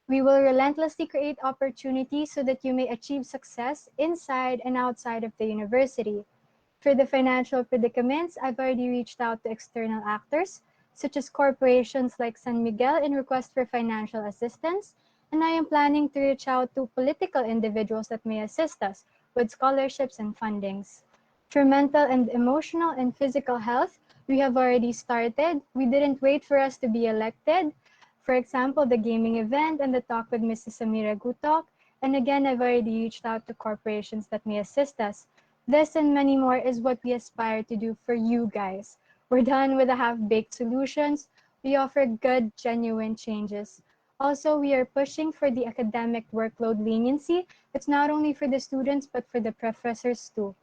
We will relentlessly create opportunities so that you may achieve success inside and outside of the university. For the financial predicaments, I've already reached out to external actors, such as corporations like San Miguel in request for financial assistance, and I am planning to reach out to political individuals that may assist us with scholarships and fundings. For mental and emotional and physical health, we have already started. We didn't wait for us to be elected. For example, the gaming event and the talk with Mrs. Samira Gutok. And again, I've already reached out to corporations that may assist us. This and many more is what we aspire to do for you guys. We're done with the half-baked solutions. We offer good, genuine changes. Also, we are pushing for the academic workload leniency. It's not only for the students, but for the professors too.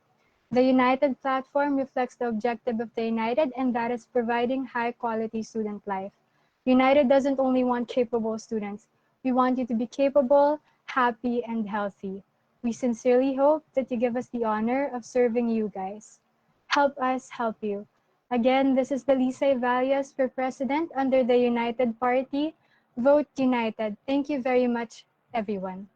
The United platform reflects the objective of the United, and that is providing high-quality student life. United doesn't only want capable students. We want you to be capable, happy, and healthy. We sincerely hope that you give us the honor of serving you guys. Help us help you. Again, this is Dalisay Valles for President under the United Party. Vote United. Thank you very much, everyone.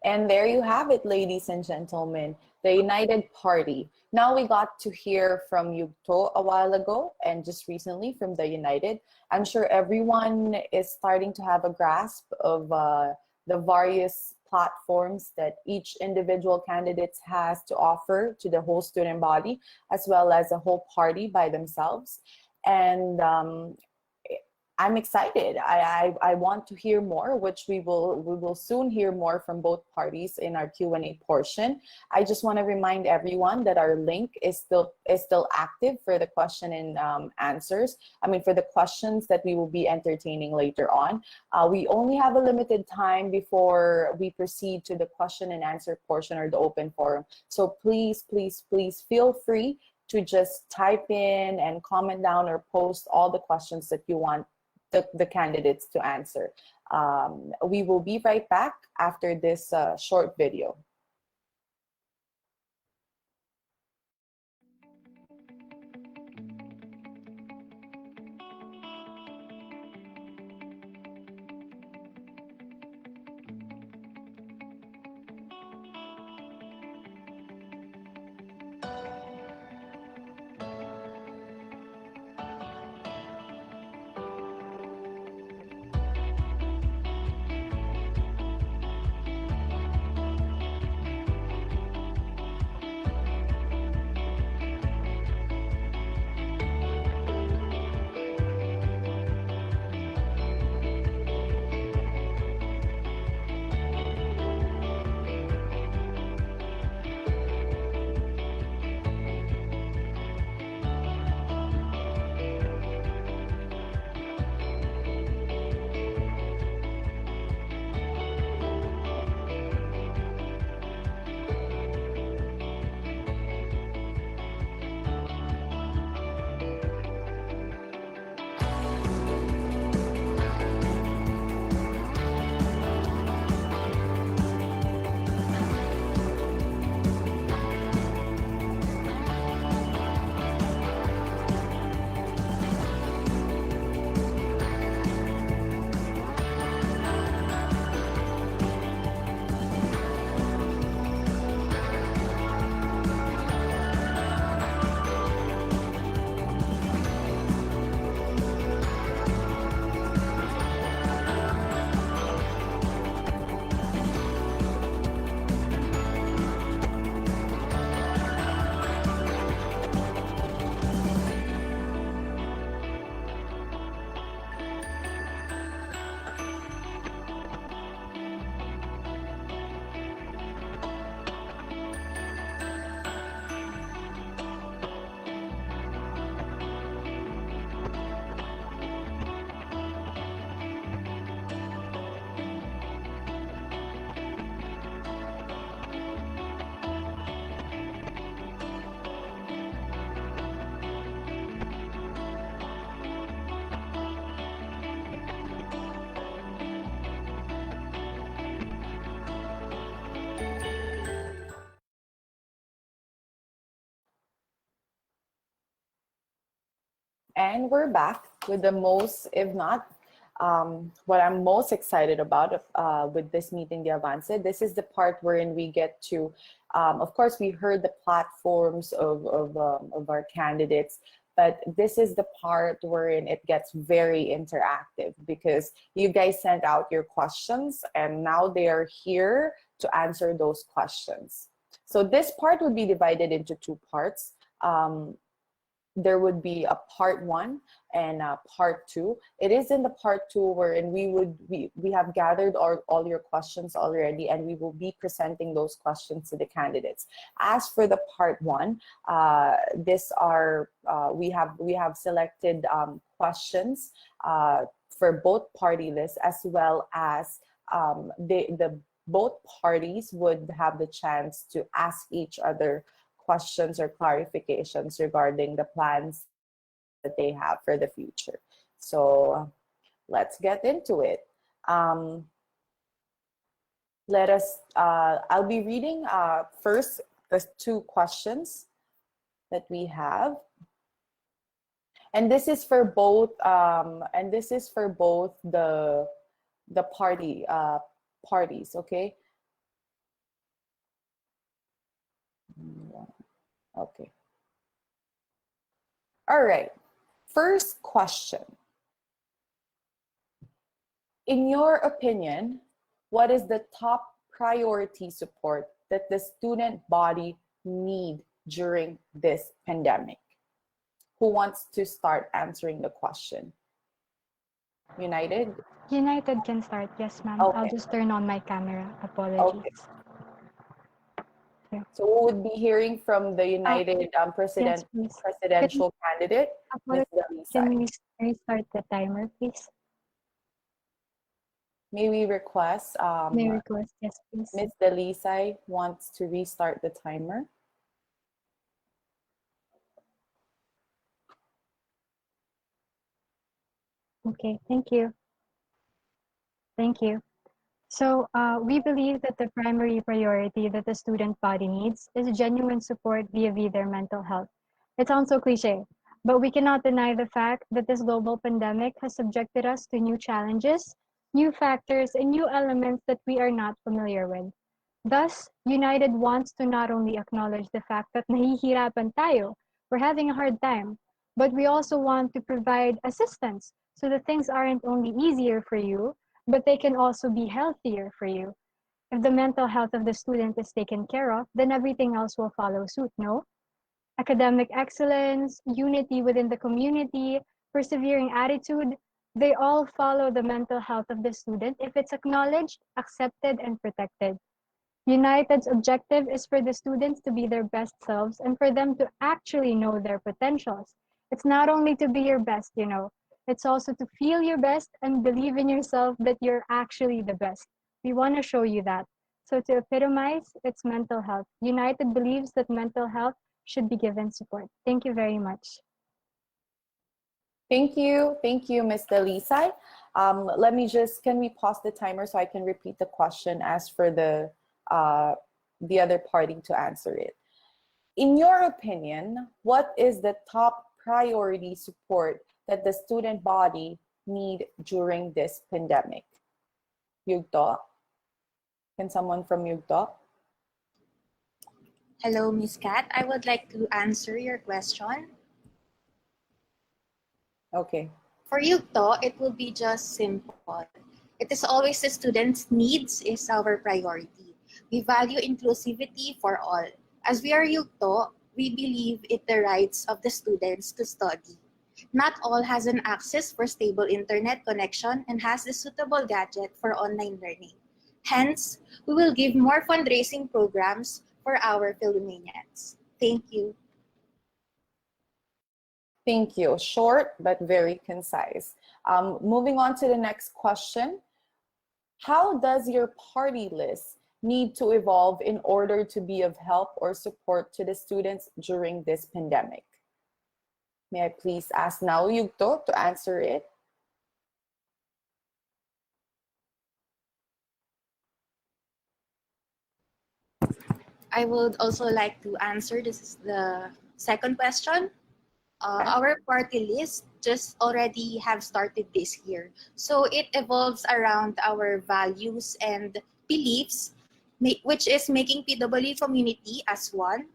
And there you have it, ladies and gentlemen, the United Party. Now we got to hear from Yugto a while ago and just recently from the United. I'm sure everyone is starting to have a grasp of the various platforms that each individual candidate has to offer to the whole student body, as well as a whole party by themselves. And I'm excited. I want to hear more, which we will soon hear more from both parties in our Q&A portion. I just want to remind everyone that our link is still active for the question and answers. I mean, for the questions that we will be entertaining later on. We only have a limited time before we proceed to the question and answer portion or the open forum. So please, please, please feel free to just type in and comment down or post all the questions that you want the candidates to answer. We will be right back after this short video. And we're back with the most, if not, what I'm most excited about with this meeting, the Avance. This is the part wherein we get to, of course, we heard the platforms of our candidates, but this is the part wherein it gets very interactive because you guys sent out your questions and now they are here to answer those questions. So this part would be divided into two parts. There would be a part one and a part two. It is in the part two wherein we have gathered all your questions already and we will be presenting those questions to the candidates. As for the part one, we have selected questions for both party lists as well as the both parties would have the chance to ask each other questions or clarifications regarding the plans that they have for the future. So let's get into it. I'll be reading first the two questions that we have. And this is for both the parties, okay? Okay. All right. First question. In your opinion, what is the top priority support that the student body need during this pandemic? Who wants to start answering the question? United? United can start. Yes, ma'am. Okay. I'll just turn on my camera. Apologies. Okay. So we would be hearing from the United Yes, please. presidential candidate, Ms. Apologies. Can Dalisay. we restart the timer, please? May we request, May I request? Yes, please. Ms. Dalisay wants to restart the timer. Okay, thank you. Thank you. So we believe that the primary priority that the student body needs is genuine support vis-a-vis their mental health. It sounds so cliche, but we cannot deny the fact that this global pandemic has subjected us to new challenges, new factors, and new elements that we are not familiar with. Thus, United wants to not only acknowledge the fact that nahihirapan tayo, we're having a hard time, but we also want to provide assistance so that things aren't only easier for you, but they can also be healthier for you. If the mental health of the student is taken care of, then everything else will follow suit, no? Academic excellence, unity within the community, persevering attitude, they all follow the mental health of the student if it's acknowledged, accepted, and protected. United's objective is for the students to be their best selves and for them to actually know their potentials. It's not only to be your best, it's also to feel your best and believe in yourself that you're actually the best. We want to show you that. So to epitomize, it's mental health. United believes that mental health should be given support. Thank you very much. Thank you, Ms. Dalisay. Can we pause the timer so I can repeat the question as for the other party to answer it. In your opinion, what is the top priority support that the student body need during this pandemic? Yugto? Can someone from Yugto? Hello, Miss Kat. I would like to answer your question. Okay. For Yugto, it will be just simple. It is always the students' needs is our priority. We value inclusivity for all. As we are Yugto, we believe in the rights of the students to study. Not all has an access for stable internet connection and has the suitable gadget for online learning. Hence, we will give more fundraising programs for our Philomenians. Thank you. Thank you. Short but very concise. Moving on to the next question. How does your party list need to evolve in order to be of help or support to the students during this pandemic? May I please ask now Yugto to answer it? I would also like to answer the second question. Our party list just already have started this year. So it evolves around our values and beliefs, which is making PW community as one,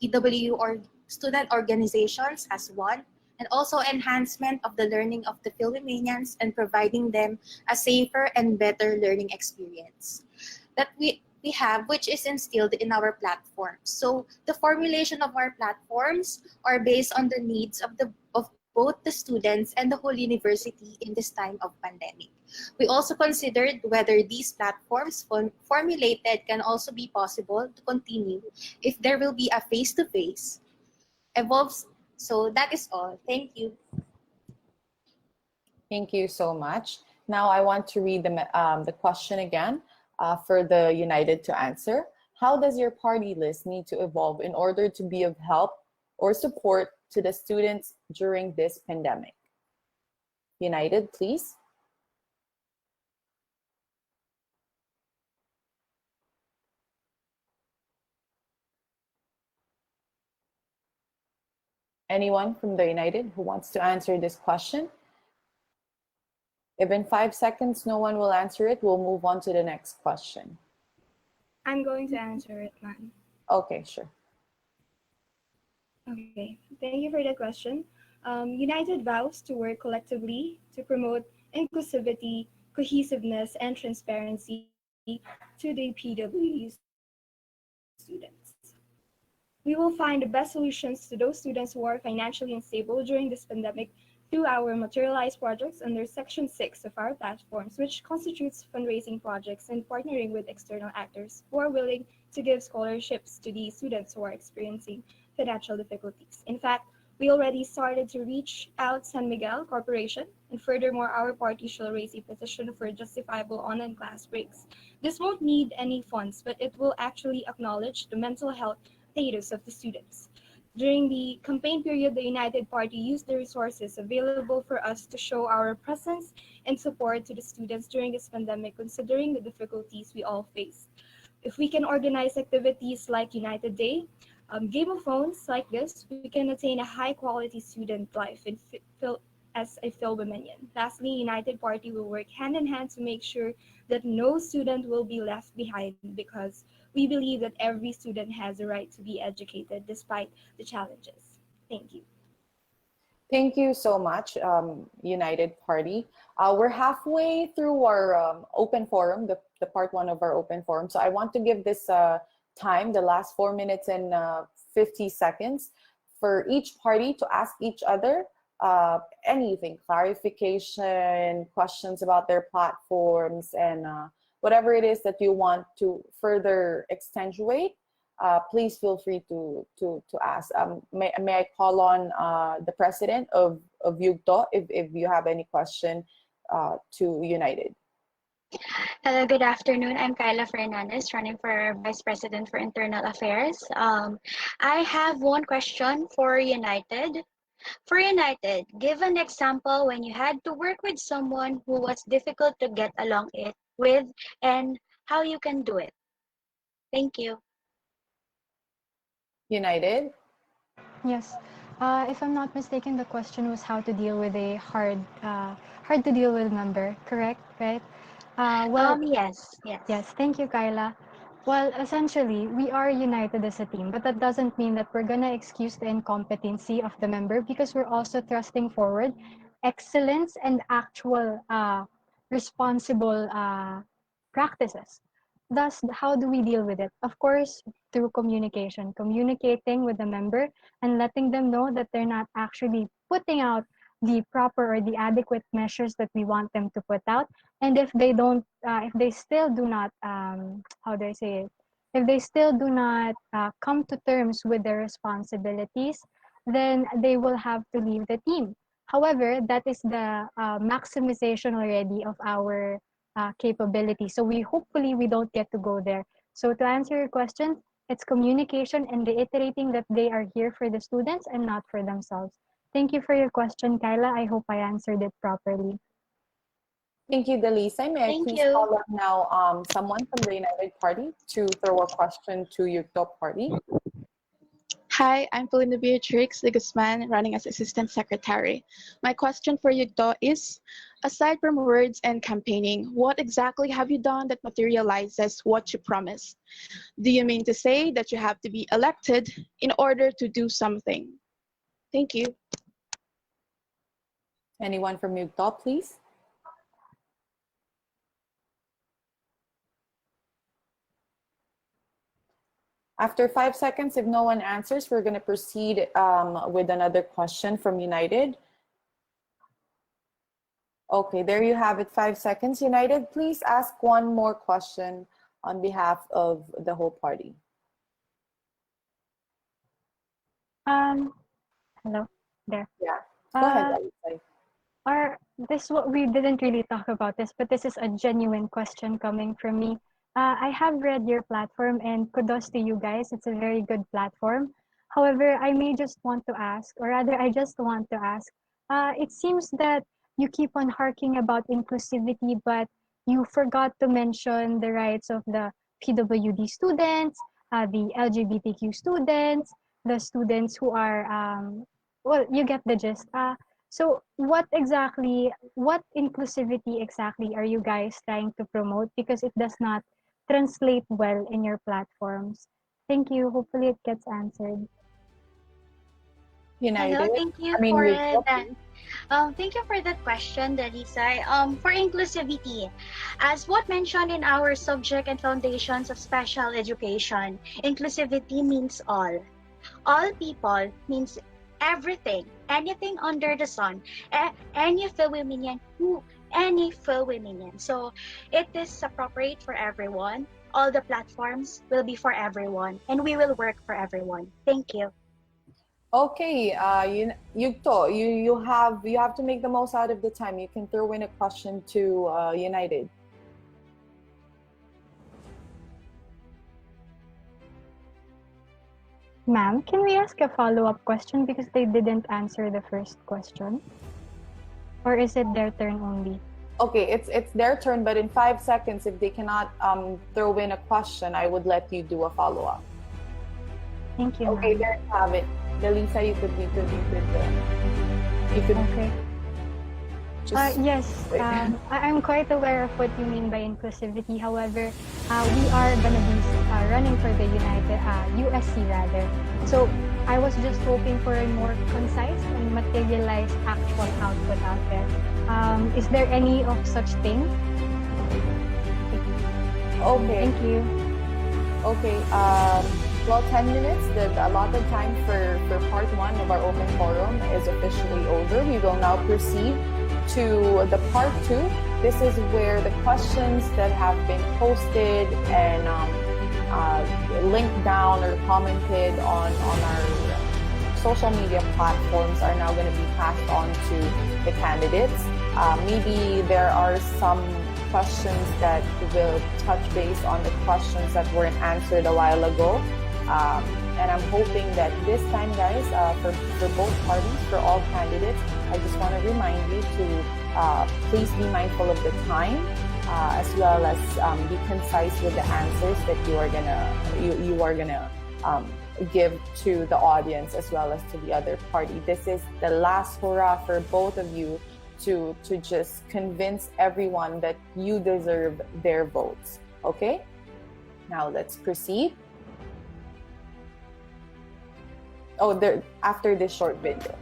PW or student organizations as one, and also enhancement of the learning of the Philippines and providing them a safer and better learning experience that we have, which is instilled in our platforms. So the formulation of our platforms are based on the needs of both the students and the whole university in this time of pandemic. We also considered whether these platforms formulated can also be possible to continue if there will be a face-to-face evolves. So that is all. Thank you. Thank you so much. Now I want to read the question again for the United to answer. How does your party list need to evolve in order to be of help or support to the students during this pandemic? United, please. Anyone from the United who wants to answer this question? If in 5 seconds no one will answer it, we'll move on to the next question. I'm going to answer it, man. Okay, sure. Okay, thank you for the question. United vows to work collectively to promote inclusivity, cohesiveness, and transparency to the PWU students. We will find the best solutions to those students who are financially unstable during this pandemic through our materialized projects under Section 6 of our platforms, which constitutes fundraising projects and partnering with external actors who are willing to give scholarships to the students who are experiencing financial difficulties. In fact, we already started to reach out San Miguel Corporation, and furthermore, our party shall raise a petition for justifiable online class breaks. This won't need any funds, but it will actually acknowledge the mental health status of the students. During the campaign period, the United Party used the resources available for us to show our presence and support to the students during this pandemic, considering the difficulties we all face. If we can organize activities like United Day, game of phones like this, we can attain a high quality student life as a Philomenian. Lastly, United Party will work hand in hand to make sure that no student will be left behind because we believe that every student has a right to be educated despite the challenges. Thank you. Thank you so much, United Party. We're halfway through our open forum, the part one of our open forum. So I want to give this time, the last 4 minutes and 50 seconds, for each party to ask each other anything, clarification, questions about their platforms, and whatever it is that you want to further accentuate. Please feel free to ask. May I call on the president of Yugto if you have any question to United? Hello, good afternoon. I'm Kyla Fernandez, running for Vice President for Internal Affairs. I have one question for United. For United, give an example when you had to work with someone who was difficult to get along with and how you can do it. Thank you. United? Yes. If I'm not mistaken, the question was how to deal with a hard to deal with member, correct? Right? Yes. Yes. Thank you, Kyla. Well, essentially, we are united as a team, but that doesn't mean that we're gonna excuse the incompetency of the member because we're also thrusting forward excellence and actual responsible practices. Thus, how do we deal with it? Of course, through communication, communicating with the member and letting them know that they're not actually putting out the proper or the adequate measures that we want them to put out. And if they don't, if they still do not, how do I say it? If they still do not come to terms with their responsibilities, then they will have to leave the team. However, that is the maximization already of our capability. So hopefully we don't get to go there. So to answer your question, it's communication and reiterating that they are here for the students and not for themselves. Thank you for your question, Kyla. I hope I answered it properly. Thank you, Delisa. May I Thank please you. call on now someone from the United Party to throw a question to your top party? Hi, I'm Paulina Beatrix de Guzman, running as Assistant Secretary. My question for you, To, is, aside from words and campaigning, what exactly have you done that materializes what you promised? Do you mean to say that you have to be elected in order to do something? Thank you. Anyone from UGTO, please? After 5 seconds, if no one answers, we're going to proceed with another question from United. Okay, there you have it, 5 seconds. United, please ask one more question on behalf of the whole party. Hello there. Yeah, go ahead, Uh, Alisai. Or this we didn't really talk about this, but this is a genuine question coming from me. I have read your platform and kudos to you guys. It's a very good platform. However, I may just want to ask, or rather, I just want to ask. It seems that you keep on harking about inclusivity, but you forgot to mention the rights of the PWD students, the LGBTQ students, the students who are, well, you get the gist. So what inclusivity exactly are you guys trying to promote? Because it does not translate well in your platforms. Thank you. Hopefully it gets answered. Hello, United, thank you I mean for UGTO, that. please. Thank you for that question, Dalisa. For inclusivity, as what mentioned in our subject and foundations of special education, inclusivity means all. All people means everything, anything under the sun, any Filipinian who, any Filipinian. So it is appropriate for everyone. All the platforms will be for everyone, and we will work for everyone. Thank you. Okay, UGTO, you have to make the most out of the time. You can throw in a question to United. Ma'am, can we ask a follow-up question because they didn't answer the first question? Or is it their turn only? Okay, it's their turn, but in 5 seconds, if they cannot throw in a question, I would let you do a follow-up. Thank you, Okay, ma'am. there you have it. Delisa, you could Okay. just Yes, I'm quite aware of what you mean by inclusivity. However, we are going to be running for the USC rather. So I was just hoping for a more concise and materialized actual output out there. Is there any of such thing? Okay. Thank you. Okay. Well, 10 minutes, the allotted time for part one of our open forum is officially over. We will now proceed to the part two. This is where the questions that have been posted and linked down or commented on our social media platforms are now going to be passed on to the candidates. Maybe there are some questions that will touch base on the questions that weren't answered a while ago. And I'm hoping that this time, guys, for both parties, for all candidates, I just want to remind you to please be mindful of the time, as well as be concise with the answers that you are gonna give to the audience as well as to the other party. This is the last hurrah for both of you to just convince everyone that you deserve their votes. Okay? Now let's proceed. Oh, after this short video.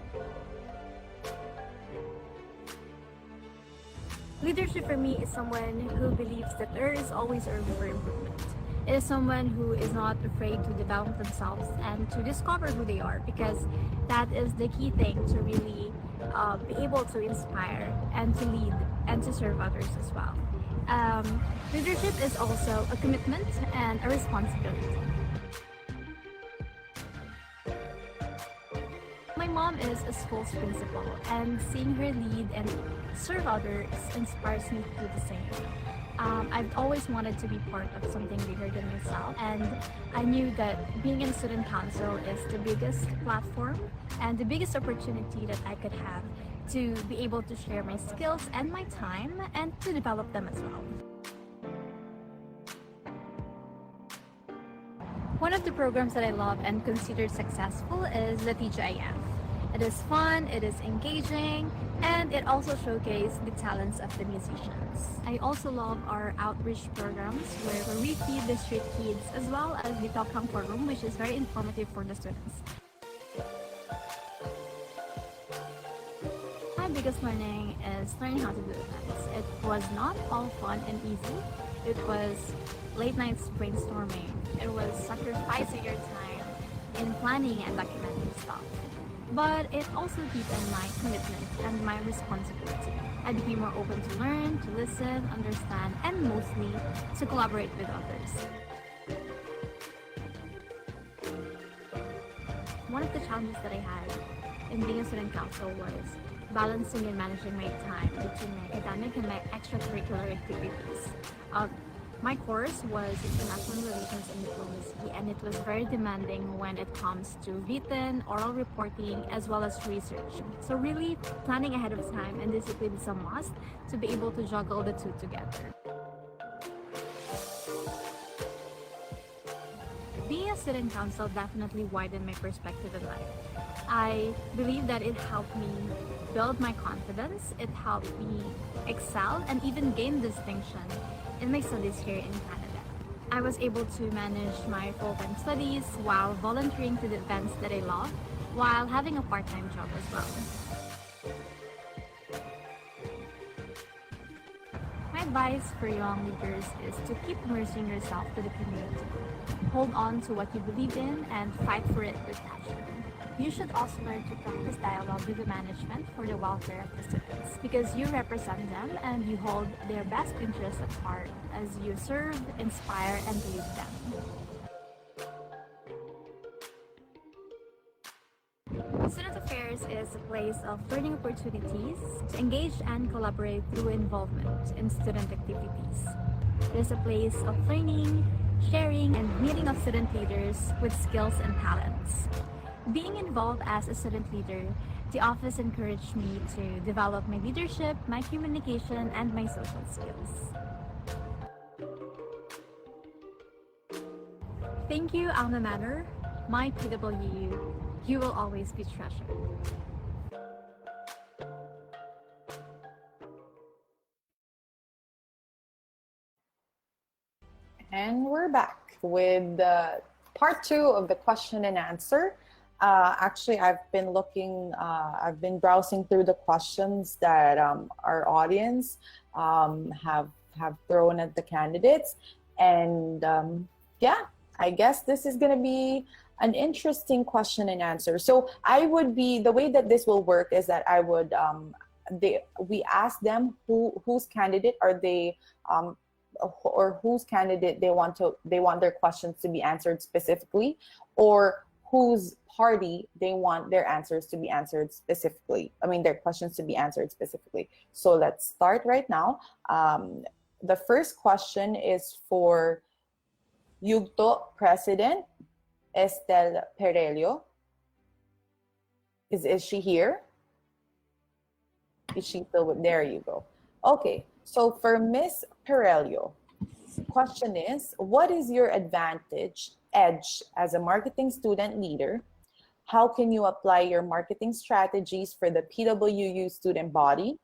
Leadership for me is someone who believes that there is always a room for improvement. It is someone who is not afraid to develop themselves and to discover who they are, because that is the key thing to really be able to inspire and to lead and to serve others as well. Leadership is also a commitment and a responsibility. My mom is a school's principal, and seeing her lead and serve others inspires me to do the same. I've always wanted to be part of something bigger than myself, and I knew that being in student council is the biggest platform and the biggest opportunity that I could have to be able to share my skills and my time and to develop them as well. One of the programs that I love and consider successful is the TGIF. It is fun, it is engaging, and it also showcases the talents of the musicians. I also love our outreach programs where we feed the street kids as well as the Talk Forum, which is very informative for the students. My biggest learning is learning how to do events. It was not all fun and easy. It was late nights brainstorming. It was sacrificing your time in planning and documenting stuff. But it also deepened my commitment and my responsibility. I became more open to learn, to listen, understand, and mostly to collaborate with others. One of the challenges that I had in being a student council was balancing and managing my time between my academic and my extracurricular activities. My course was International Relations and Diplomacy, and it was very demanding when it comes to written, oral reporting, as well as research. So really, planning ahead of time and discipline is a must to be able to juggle the two together. Being a student council definitely widened my perspective in life. I believe that it helped me build my confidence, it helped me excel, and even gain distinction in my studies here in Canada. I was able to manage my full-time studies while volunteering to the events that I love, while having a part-time job as well. My advice for young leaders is to keep immersing yourself to the community. Hold on to what you believe in and fight for it with passion. You should also learn to practice dialogue with the management for the welfare of the students because you represent them and you hold their best interests at heart as you serve, inspire, and lead them. Student Affairs is a place of learning opportunities to engage and collaborate through involvement in student activities. It is a place of learning, sharing, and meeting of student leaders with skills and talents. Being involved as a student leader, the office encouraged me to develop my leadership, my communication, and my social skills. Thank you, Alma Mater, my PWU. You will always be treasured. And we're back with part two of the question and answer. Actually, I've been browsing through the questions that our audience have thrown at the candidates, and yeah, I guess this is going to be an interesting question and answer. So the way that this will work is that we ask them whose candidate are they, or whose candidate they want their questions to be answered specifically, or whose party they want their answers to be answered specifically. I mean, their questions to be answered specifically. So let's start right now. The first question is for Yugto President Estel Perelio. Is she here? Is she still with? There you go. Okay, so for Miss Perelio, question is, what is your edge as a marketing student leader? How can you apply your marketing strategies for the PWU student body?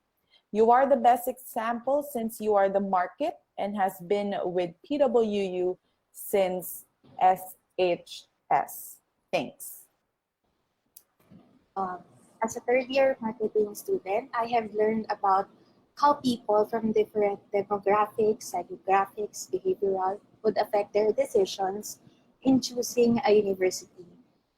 You are the best example since you are the market and has been with PWU since SHS. Thanks. As a third year marketing student, I have learned about how people from different demographics, psychographics, behavioral would affect their decisions in choosing a university.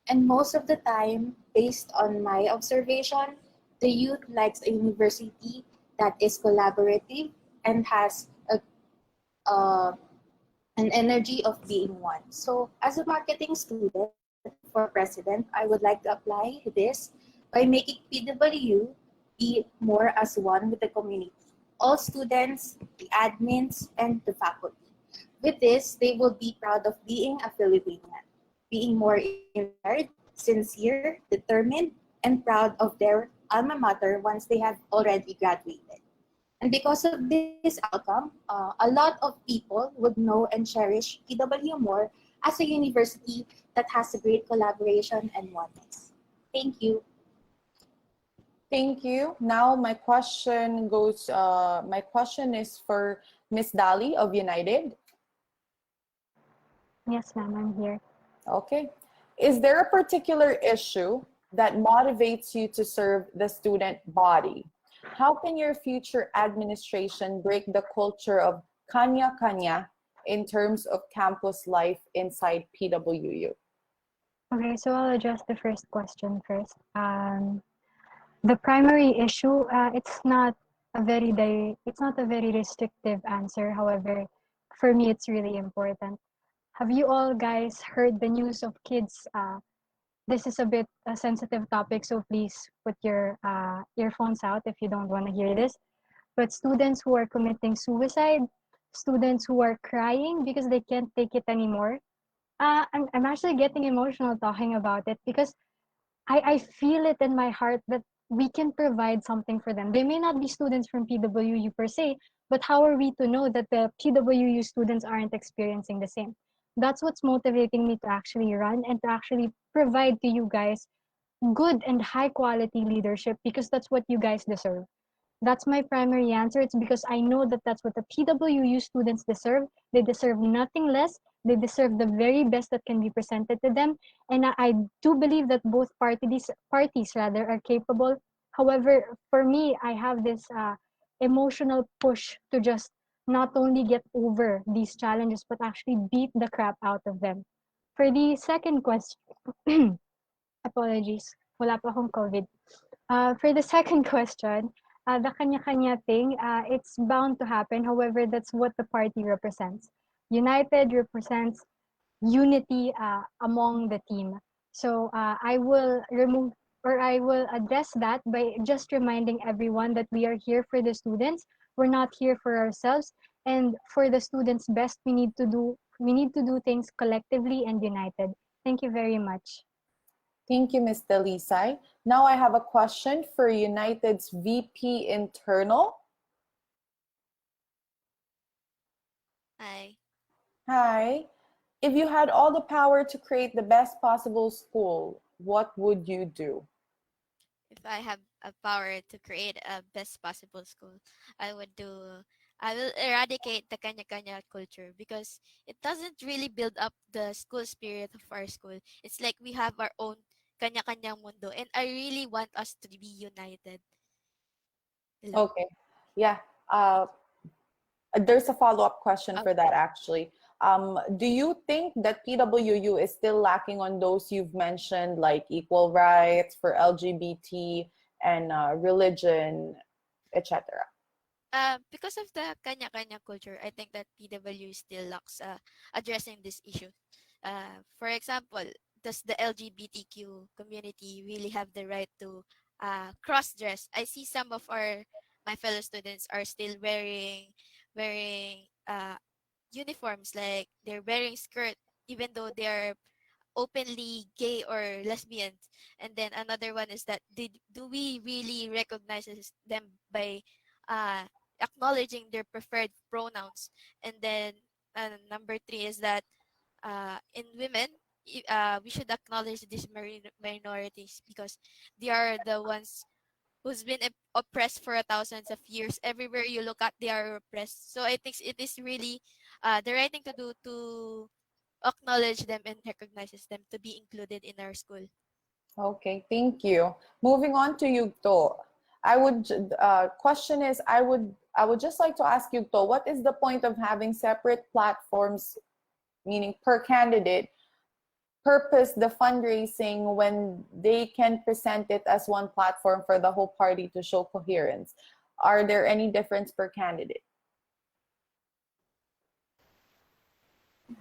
And most of the time, based on my observation, the youth likes a university that is collaborative and has an energy of being one. So as a marketing student for president, I would like to apply this by making PWU be more as one with the community. All students, the admins, and the faculty. With this, they will be proud of being a Filipinian, being more inspired, sincere, determined, and proud of their alma mater once they have already graduated. And because of this outcome, a lot of people would know and cherish PW more as a university that has a great collaboration and oneness. Thank you. Thank you. Now my question is for Miss Dali of United. Yes, ma'am, I'm here. Okay. Is there a particular issue that motivates you to serve the student body? How can your future administration break the culture of kanya-kanya in terms of campus life inside PWU? Okay, so I'll address the first question first. The primary issue, it's not a very restrictive answer. However, for me, it's really important. Have you all guys heard the news of kids? This is a bit a sensitive topic, so please put your earphones out if you don't want to hear this. But students who are committing suicide, students who are crying because they can't take it anymore. I'm actually getting emotional talking about it because I feel it in my heart that we can provide something for them. They may not be students from PWU per se, but how are we to know that the PWU students aren't experiencing the same? That's what's motivating me to actually run and to actually provide to you guys good and high quality leadership because that's what you guys deserve. That's my primary answer. It's because I know that that's what the PWU students deserve. They deserve nothing less. They deserve the very best that can be presented to them. And I do believe that both parties rather are capable. However, for me, I have this emotional push to just not only get over these challenges, but actually beat the crap out of them. For the second question, apologies, wala pa akong COVID. For the second question, the kanya-kanya thing, it's bound to happen. However, that's what the party represents. United represents unity among the team. So I will address that by just reminding everyone that we are here for the students. We're not here for ourselves. And for the students' best, we need to do things collectively and united. Thank you very much. Thank you, Ms. Delisay. Now I have a question for United's VP Internal. Hi. Hi. If you had all the power to create the best possible school, what would you do? If I have a power to create a best possible school, I would do I will eradicate the kanya-kanya culture because it doesn't really build up the school spirit of our school. It's like we have our own kanya-kanyang mundo and I really want us to be united. Hello. Okay. Yeah. There's a follow-up question for Okay. that actually. Do you think that PWU is still lacking on those you've mentioned, like equal rights for LGBT and religion, etc.? Because of the kanya-kanya culture, I think that PW still lacks addressing this issue. For example, does the LGBTQ community really have the right to cross-dress? I see some of my fellow students are still wearing uniforms, like they're wearing skirt even though they're openly gay or lesbians. And then another one is that do we really recognize them by uh, acknowledging their preferred pronouns? And then number three is that in women, we should acknowledge these minorities because they are the ones who's been oppressed for thousands of years. Everywhere you look at, they are oppressed. So I think it is really the right thing to do to acknowledge them and recognizes them to be included in our school. Okay, thank you. Moving on to you, To. Question is, I would just like to ask you, To, what is the point of having separate platforms, meaning per candidate, purpose the fundraising when they can present it as one platform for the whole party to show coherence? Are there any difference per candidate?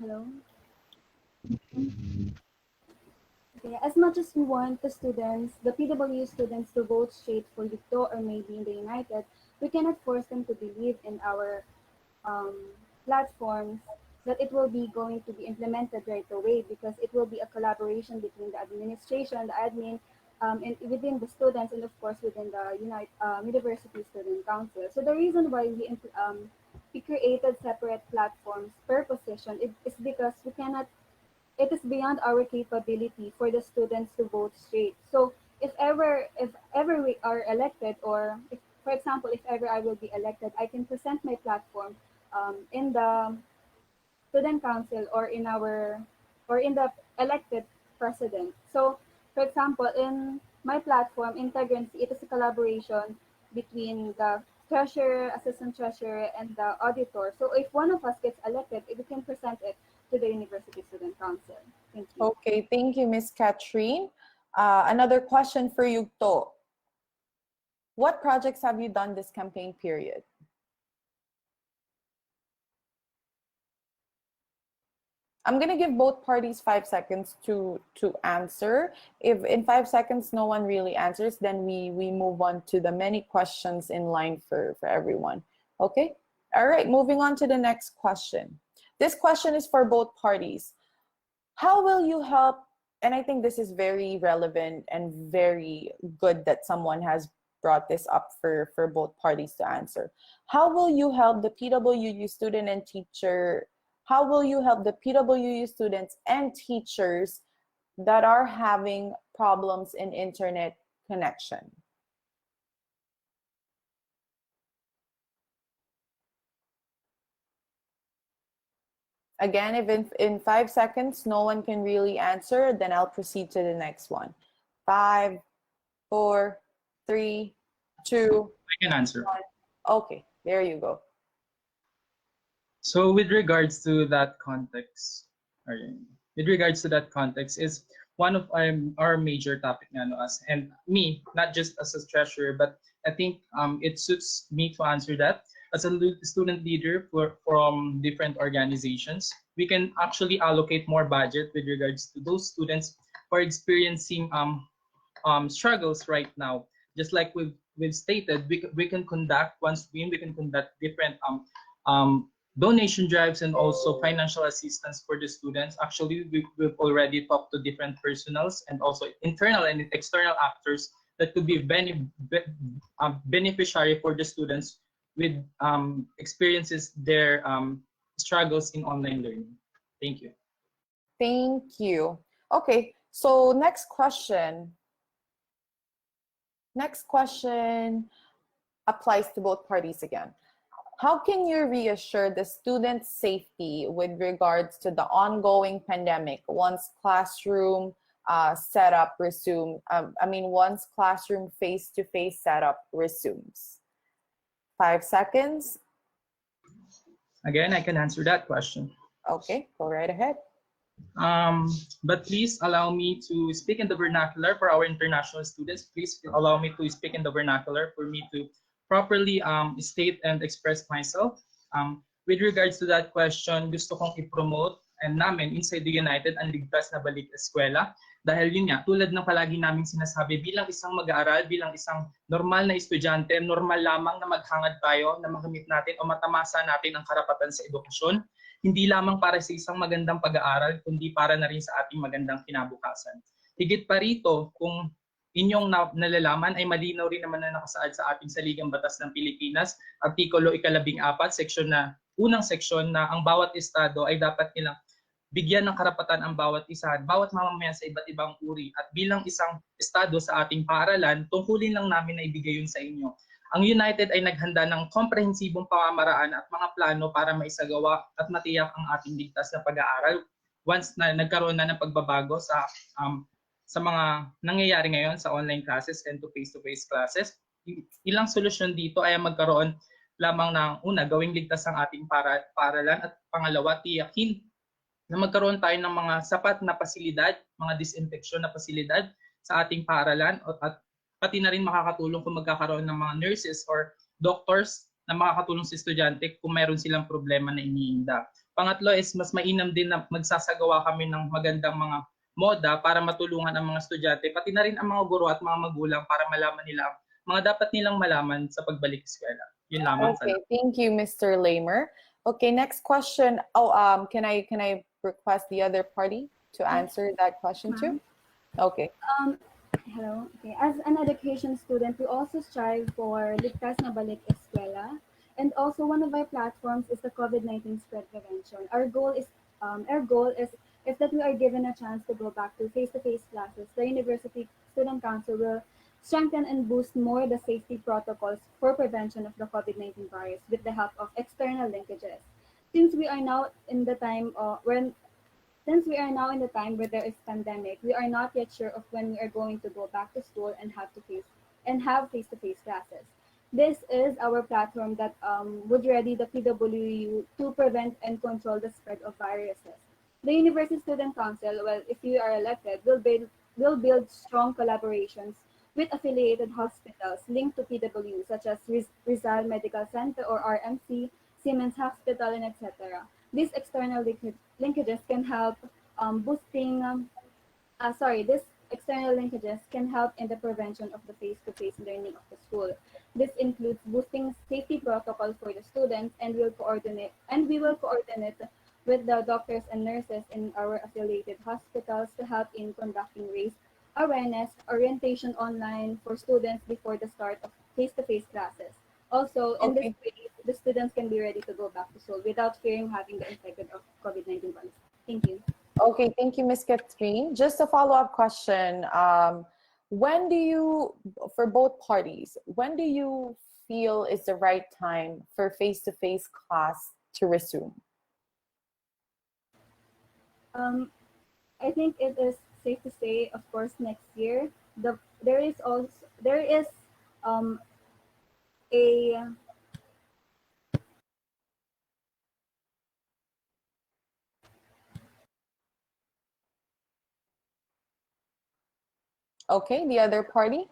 Hello. Okay, as much as we want the PW students to vote straight for Yukto or maybe in the United, we cannot force them to believe in our um, platforms that it will be going to be implemented right away because it will be a collaboration between the administration, the admin, and within the students, and of course within the University Student Council. So the reason why we created separate platforms per position is because we cannot it is beyond our capability for the students to vote straight. So if ever we are elected, or if, for example, if ever I will be elected, I can present my platform in the student council, or in the elected president. So, for example, in my platform, Integrancy, it is a collaboration between the treasurer, assistant treasurer, and the auditor. So if one of us gets elected, we can present it to the university student council. Thank you. Okay, thank you, Miss Catherine. Another question for you, To. What projects have you done this campaign period? I'm gonna give both parties 5 seconds to answer. If in 5 seconds no one really answers, then we move on to the many questions in line for everyone. Okay? All right, moving on to the next question. This question is for both parties. How will you help, and I think this is very relevant and very good that someone has brought this up for both parties to answer. How will you help the PWU student and teacher, how will you help the PWU students and teachers that are having problems in internet connection? Again, if in 5 seconds no one can really answer, then I'll proceed to the next one. 5, 4, 3, 2, I can answer. 1. Okay, there you go. So with regards to that context, or with regards to that context is one of our major topic nga, no, as and me, not just as a treasurer, but I think it suits me to answer that. As a student leader from different organizations, we can actually allocate more budget with regards to those students who are experiencing struggles right now. Just like we've stated, we can conduct once we can conduct different donation drives and also financial assistance for the students. Actually, we've already talked to different personals and also internal and external actors that could be beneficiary for the students with experiences their struggles in online learning. Thank you. Thank you. Okay, so next question. Next question applies to both parties again. How can you reassure the students' safety with regards to the ongoing pandemic once classroom setup resume? Once classroom face-to-face setup resumes. 5 seconds. Again, I can answer that question. Okay, go right ahead. But please allow me to speak in the vernacular for our international students. Please allow me to speak in the vernacular for me to properly state and express myself. With regards to that question, gusto kong i-promote and namin inside the United ang ligtas na balik eskwela. Dahil yun nga, tulad ng palagi namin sinasabi, bilang isang mag-aaral, bilang isang normal na estudyante, normal lamang na maghangad tayo na makamit natin o matamasa natin ang karapatan sa edukasyon. Hindi lamang para sa isang magandang pag-aaral, kundi para na rin sa ating magandang kinabukasan. Higit pa rito, kung inyong nalalaman ay malinaw rin naman na nakasaad sa ating saligang batas ng Pilipinas, Artikulo 14, unang seksyon na ang bawat estado ay dapat nilang bigyan ng karapatan ang bawat isa, bawat mamamayan sa iba't ibang uri. At bilang isang estado sa ating paaralan, tungkulin lang namin na ibigay yun sa inyo. Ang United ay naghanda ng komprehensibong pamamaraan at mga plano para maisagawa at matiyak ang ating ligtas na pag-aaral once na nagkaroon na ng pagbabago sa mga nangyayari ngayon sa online classes and to face-to-face classes. Ilang solusyon dito ay magkaroon lamang ng una, gawing ligtas ang ating paaralan at pangalawa, tiyakin na magkaroon tayo ng mga sapat na pasilidad, mga disinfection na pasilidad sa ating paaralan at pati na rin makakatulong kung magkakaroon ng mga nurses or doctors na makakatulong sa estudyante kung mayroon silang problema na iniinda. Pangatlo is mas mainam din na magsasagawa kami ng magandang mga moda para matulungan ang mga estudyante, pati na rin ang mga guro at mga magulang para malaman nila ang mga dapat nilang malaman sa pagbalik eskwela. Yun lamang. Okay, thank you, Mr. Lamer. Okay, next question. Can I request the other party to answer that question too? Okay. Hello. Okay. As an education student, we also strive for Ligtas na Balik Eskwela, and also one of our platforms is the COVID-19 spread prevention. Our goal is If that we are given a chance to go back to face-to-face classes, the University Student Council will strengthen and boost more the safety protocols for prevention of the COVID-19 virus with the help of external linkages. Since we are now in the time when Since we are now in the time where there is pandemic, we are not yet sure of when we are going to go back to school and have face-to-face classes. This is our platform that would ready the PWU to prevent and control the spread of viruses. The University Student Council, well, if you are elected, will build strong collaborations with affiliated hospitals linked to PWU, such as Rizal Medical Center or RMC, Siemens Hospital, and etc. These external linkages can help boosting these external linkages can help in the prevention of the face-to-face learning of the school. This includes boosting safety protocols for the students, and we will coordinate with the doctors and nurses in our affiliated hospitals to help in conducting race awareness orientation online for students before the start of face-to-face classes. Also, in this Okay. way, the students can be ready to go back to school without fearing having the infected of COVID-19 virus. Thank you. Okay, thank you, Miss Catherine. Just a follow-up question. When do you, for both parties, when do you feel is the right time for face-to-face class to resume? I think it is safe to say, of course, next year. There is um, a Okay, the other party?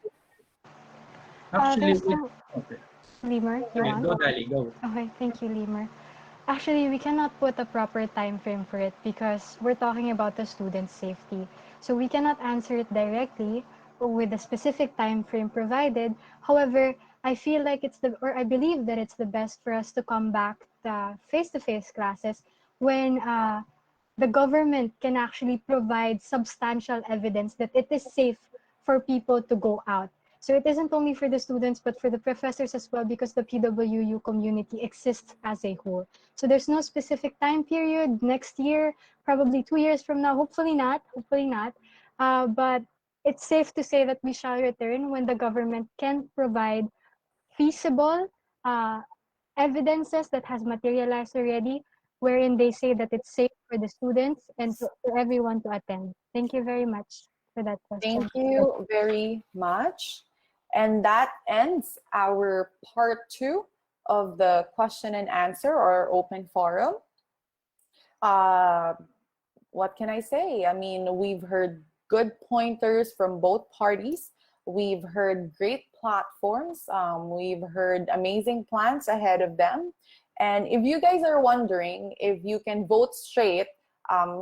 Actually, There's no okay. Lemur, you Okay, want? go, Dali, go. Okay, thank you, Lemur. Actually, we cannot put a proper time frame for it because we're talking about the student's safety. So we cannot answer it directly with a specific time frame provided. However, I feel like I believe that it's the best for us to come back to face-to-face classes when the government can actually provide substantial evidence that it is safe for people to go out. So it isn't only for the students, but for the professors as well, because the PWU community exists as a whole. So there's no specific time period next year, probably 2 years from now, hopefully not. But it's safe to say that we shall return when the government can provide feasible uh, evidences that has materialized already, wherein they say that it's safe for the students and for everyone to attend. Thank you very much for that Thank question. you very much. And that ends our part two of the question and answer or open forum. Uh, what can I say? I mean, we've heard good pointers from both parties. We've heard great platforms. We've heard amazing plans ahead of them. And if you guys are wondering if you can vote straight,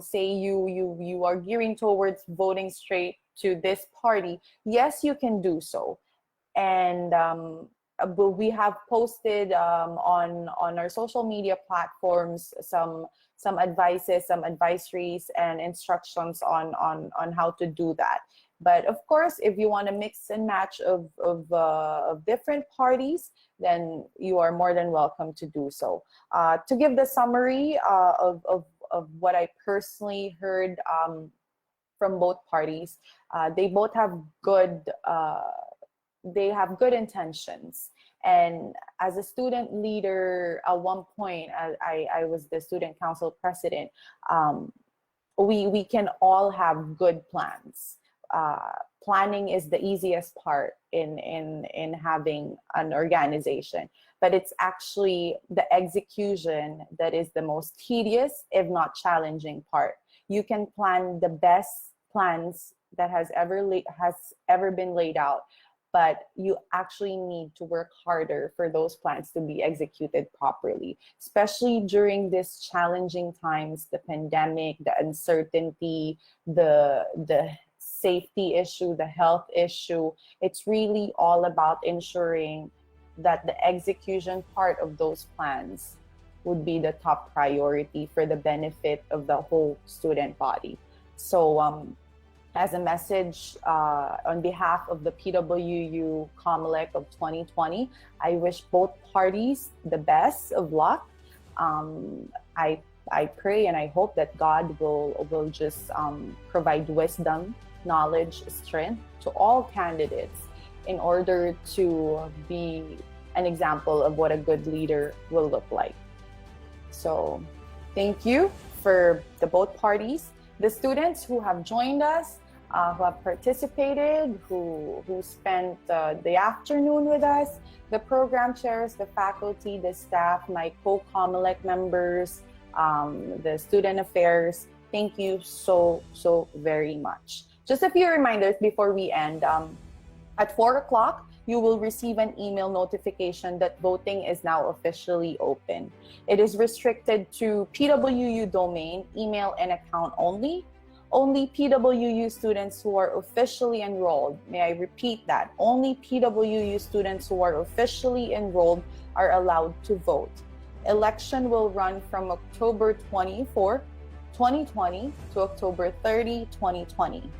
say you are gearing towards voting straight to this party, yes, you can do so. And but we have posted on our social media platforms some advices, some advisories and instructions on how to do that. But of course, if you want to mix and match of different parties, then you are more than welcome to do so. To give the summary of what I personally heard from both parties, they both have good intentions. And as a student leader, at one point, I was the student council president, we can all have good plans. Planning is the easiest part in having an organization, but it's actually the execution that is the most tedious, if not challenging part. You can plan the best plans that has ever been laid out, but you actually need to work harder for those plans to be executed properly, especially during these challenging times, the pandemic, the uncertainty, the safety issue, the health issue. It's really all about ensuring that the execution part of those plans would be the top priority for the benefit of the whole student body. So as a message on behalf of the PWU COMELEC of 2020, I wish both parties the best of luck. I I pray and I hope that God will just provide wisdom, knowledge, strength to all candidates in order to be an example of what a good leader will look like. So thank you for the both parties, the students who have joined us, who have participated, who spent the afternoon with us, the program chairs, the faculty, the staff, my co-COMELEC members, the student affairs. Thank you so very much. Just a few reminders before we end. At 4 o'clock, you will receive an email notification that voting is now officially open. It is restricted to PWU domain, email, and account only. Only PWU students who are officially enrolled, may I repeat that, only PWU students who are officially enrolled are allowed to vote. Election will run from October 24, 2020 to October 30, 2020.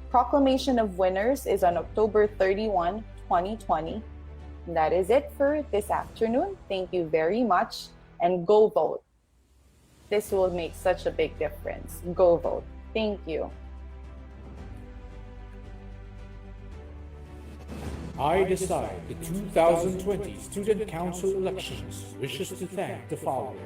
Proclamation of winners is on October 31, 2020. And that is it for this afternoon. Thank you very much, and go vote. This will make such a big difference. Go vote. Thank you. I decide the 2020 Student Council elections wishes to thank the following.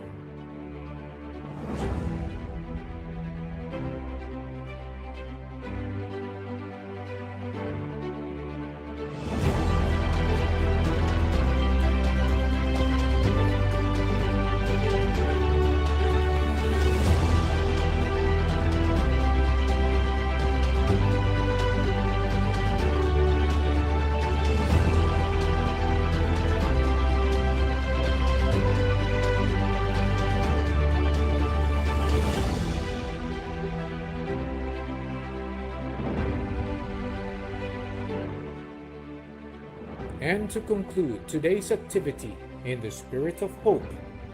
And to conclude today's activity, in the spirit of hope,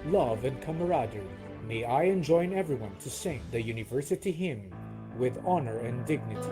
love, and camaraderie, may I enjoin everyone to sing the university hymn with honor and dignity.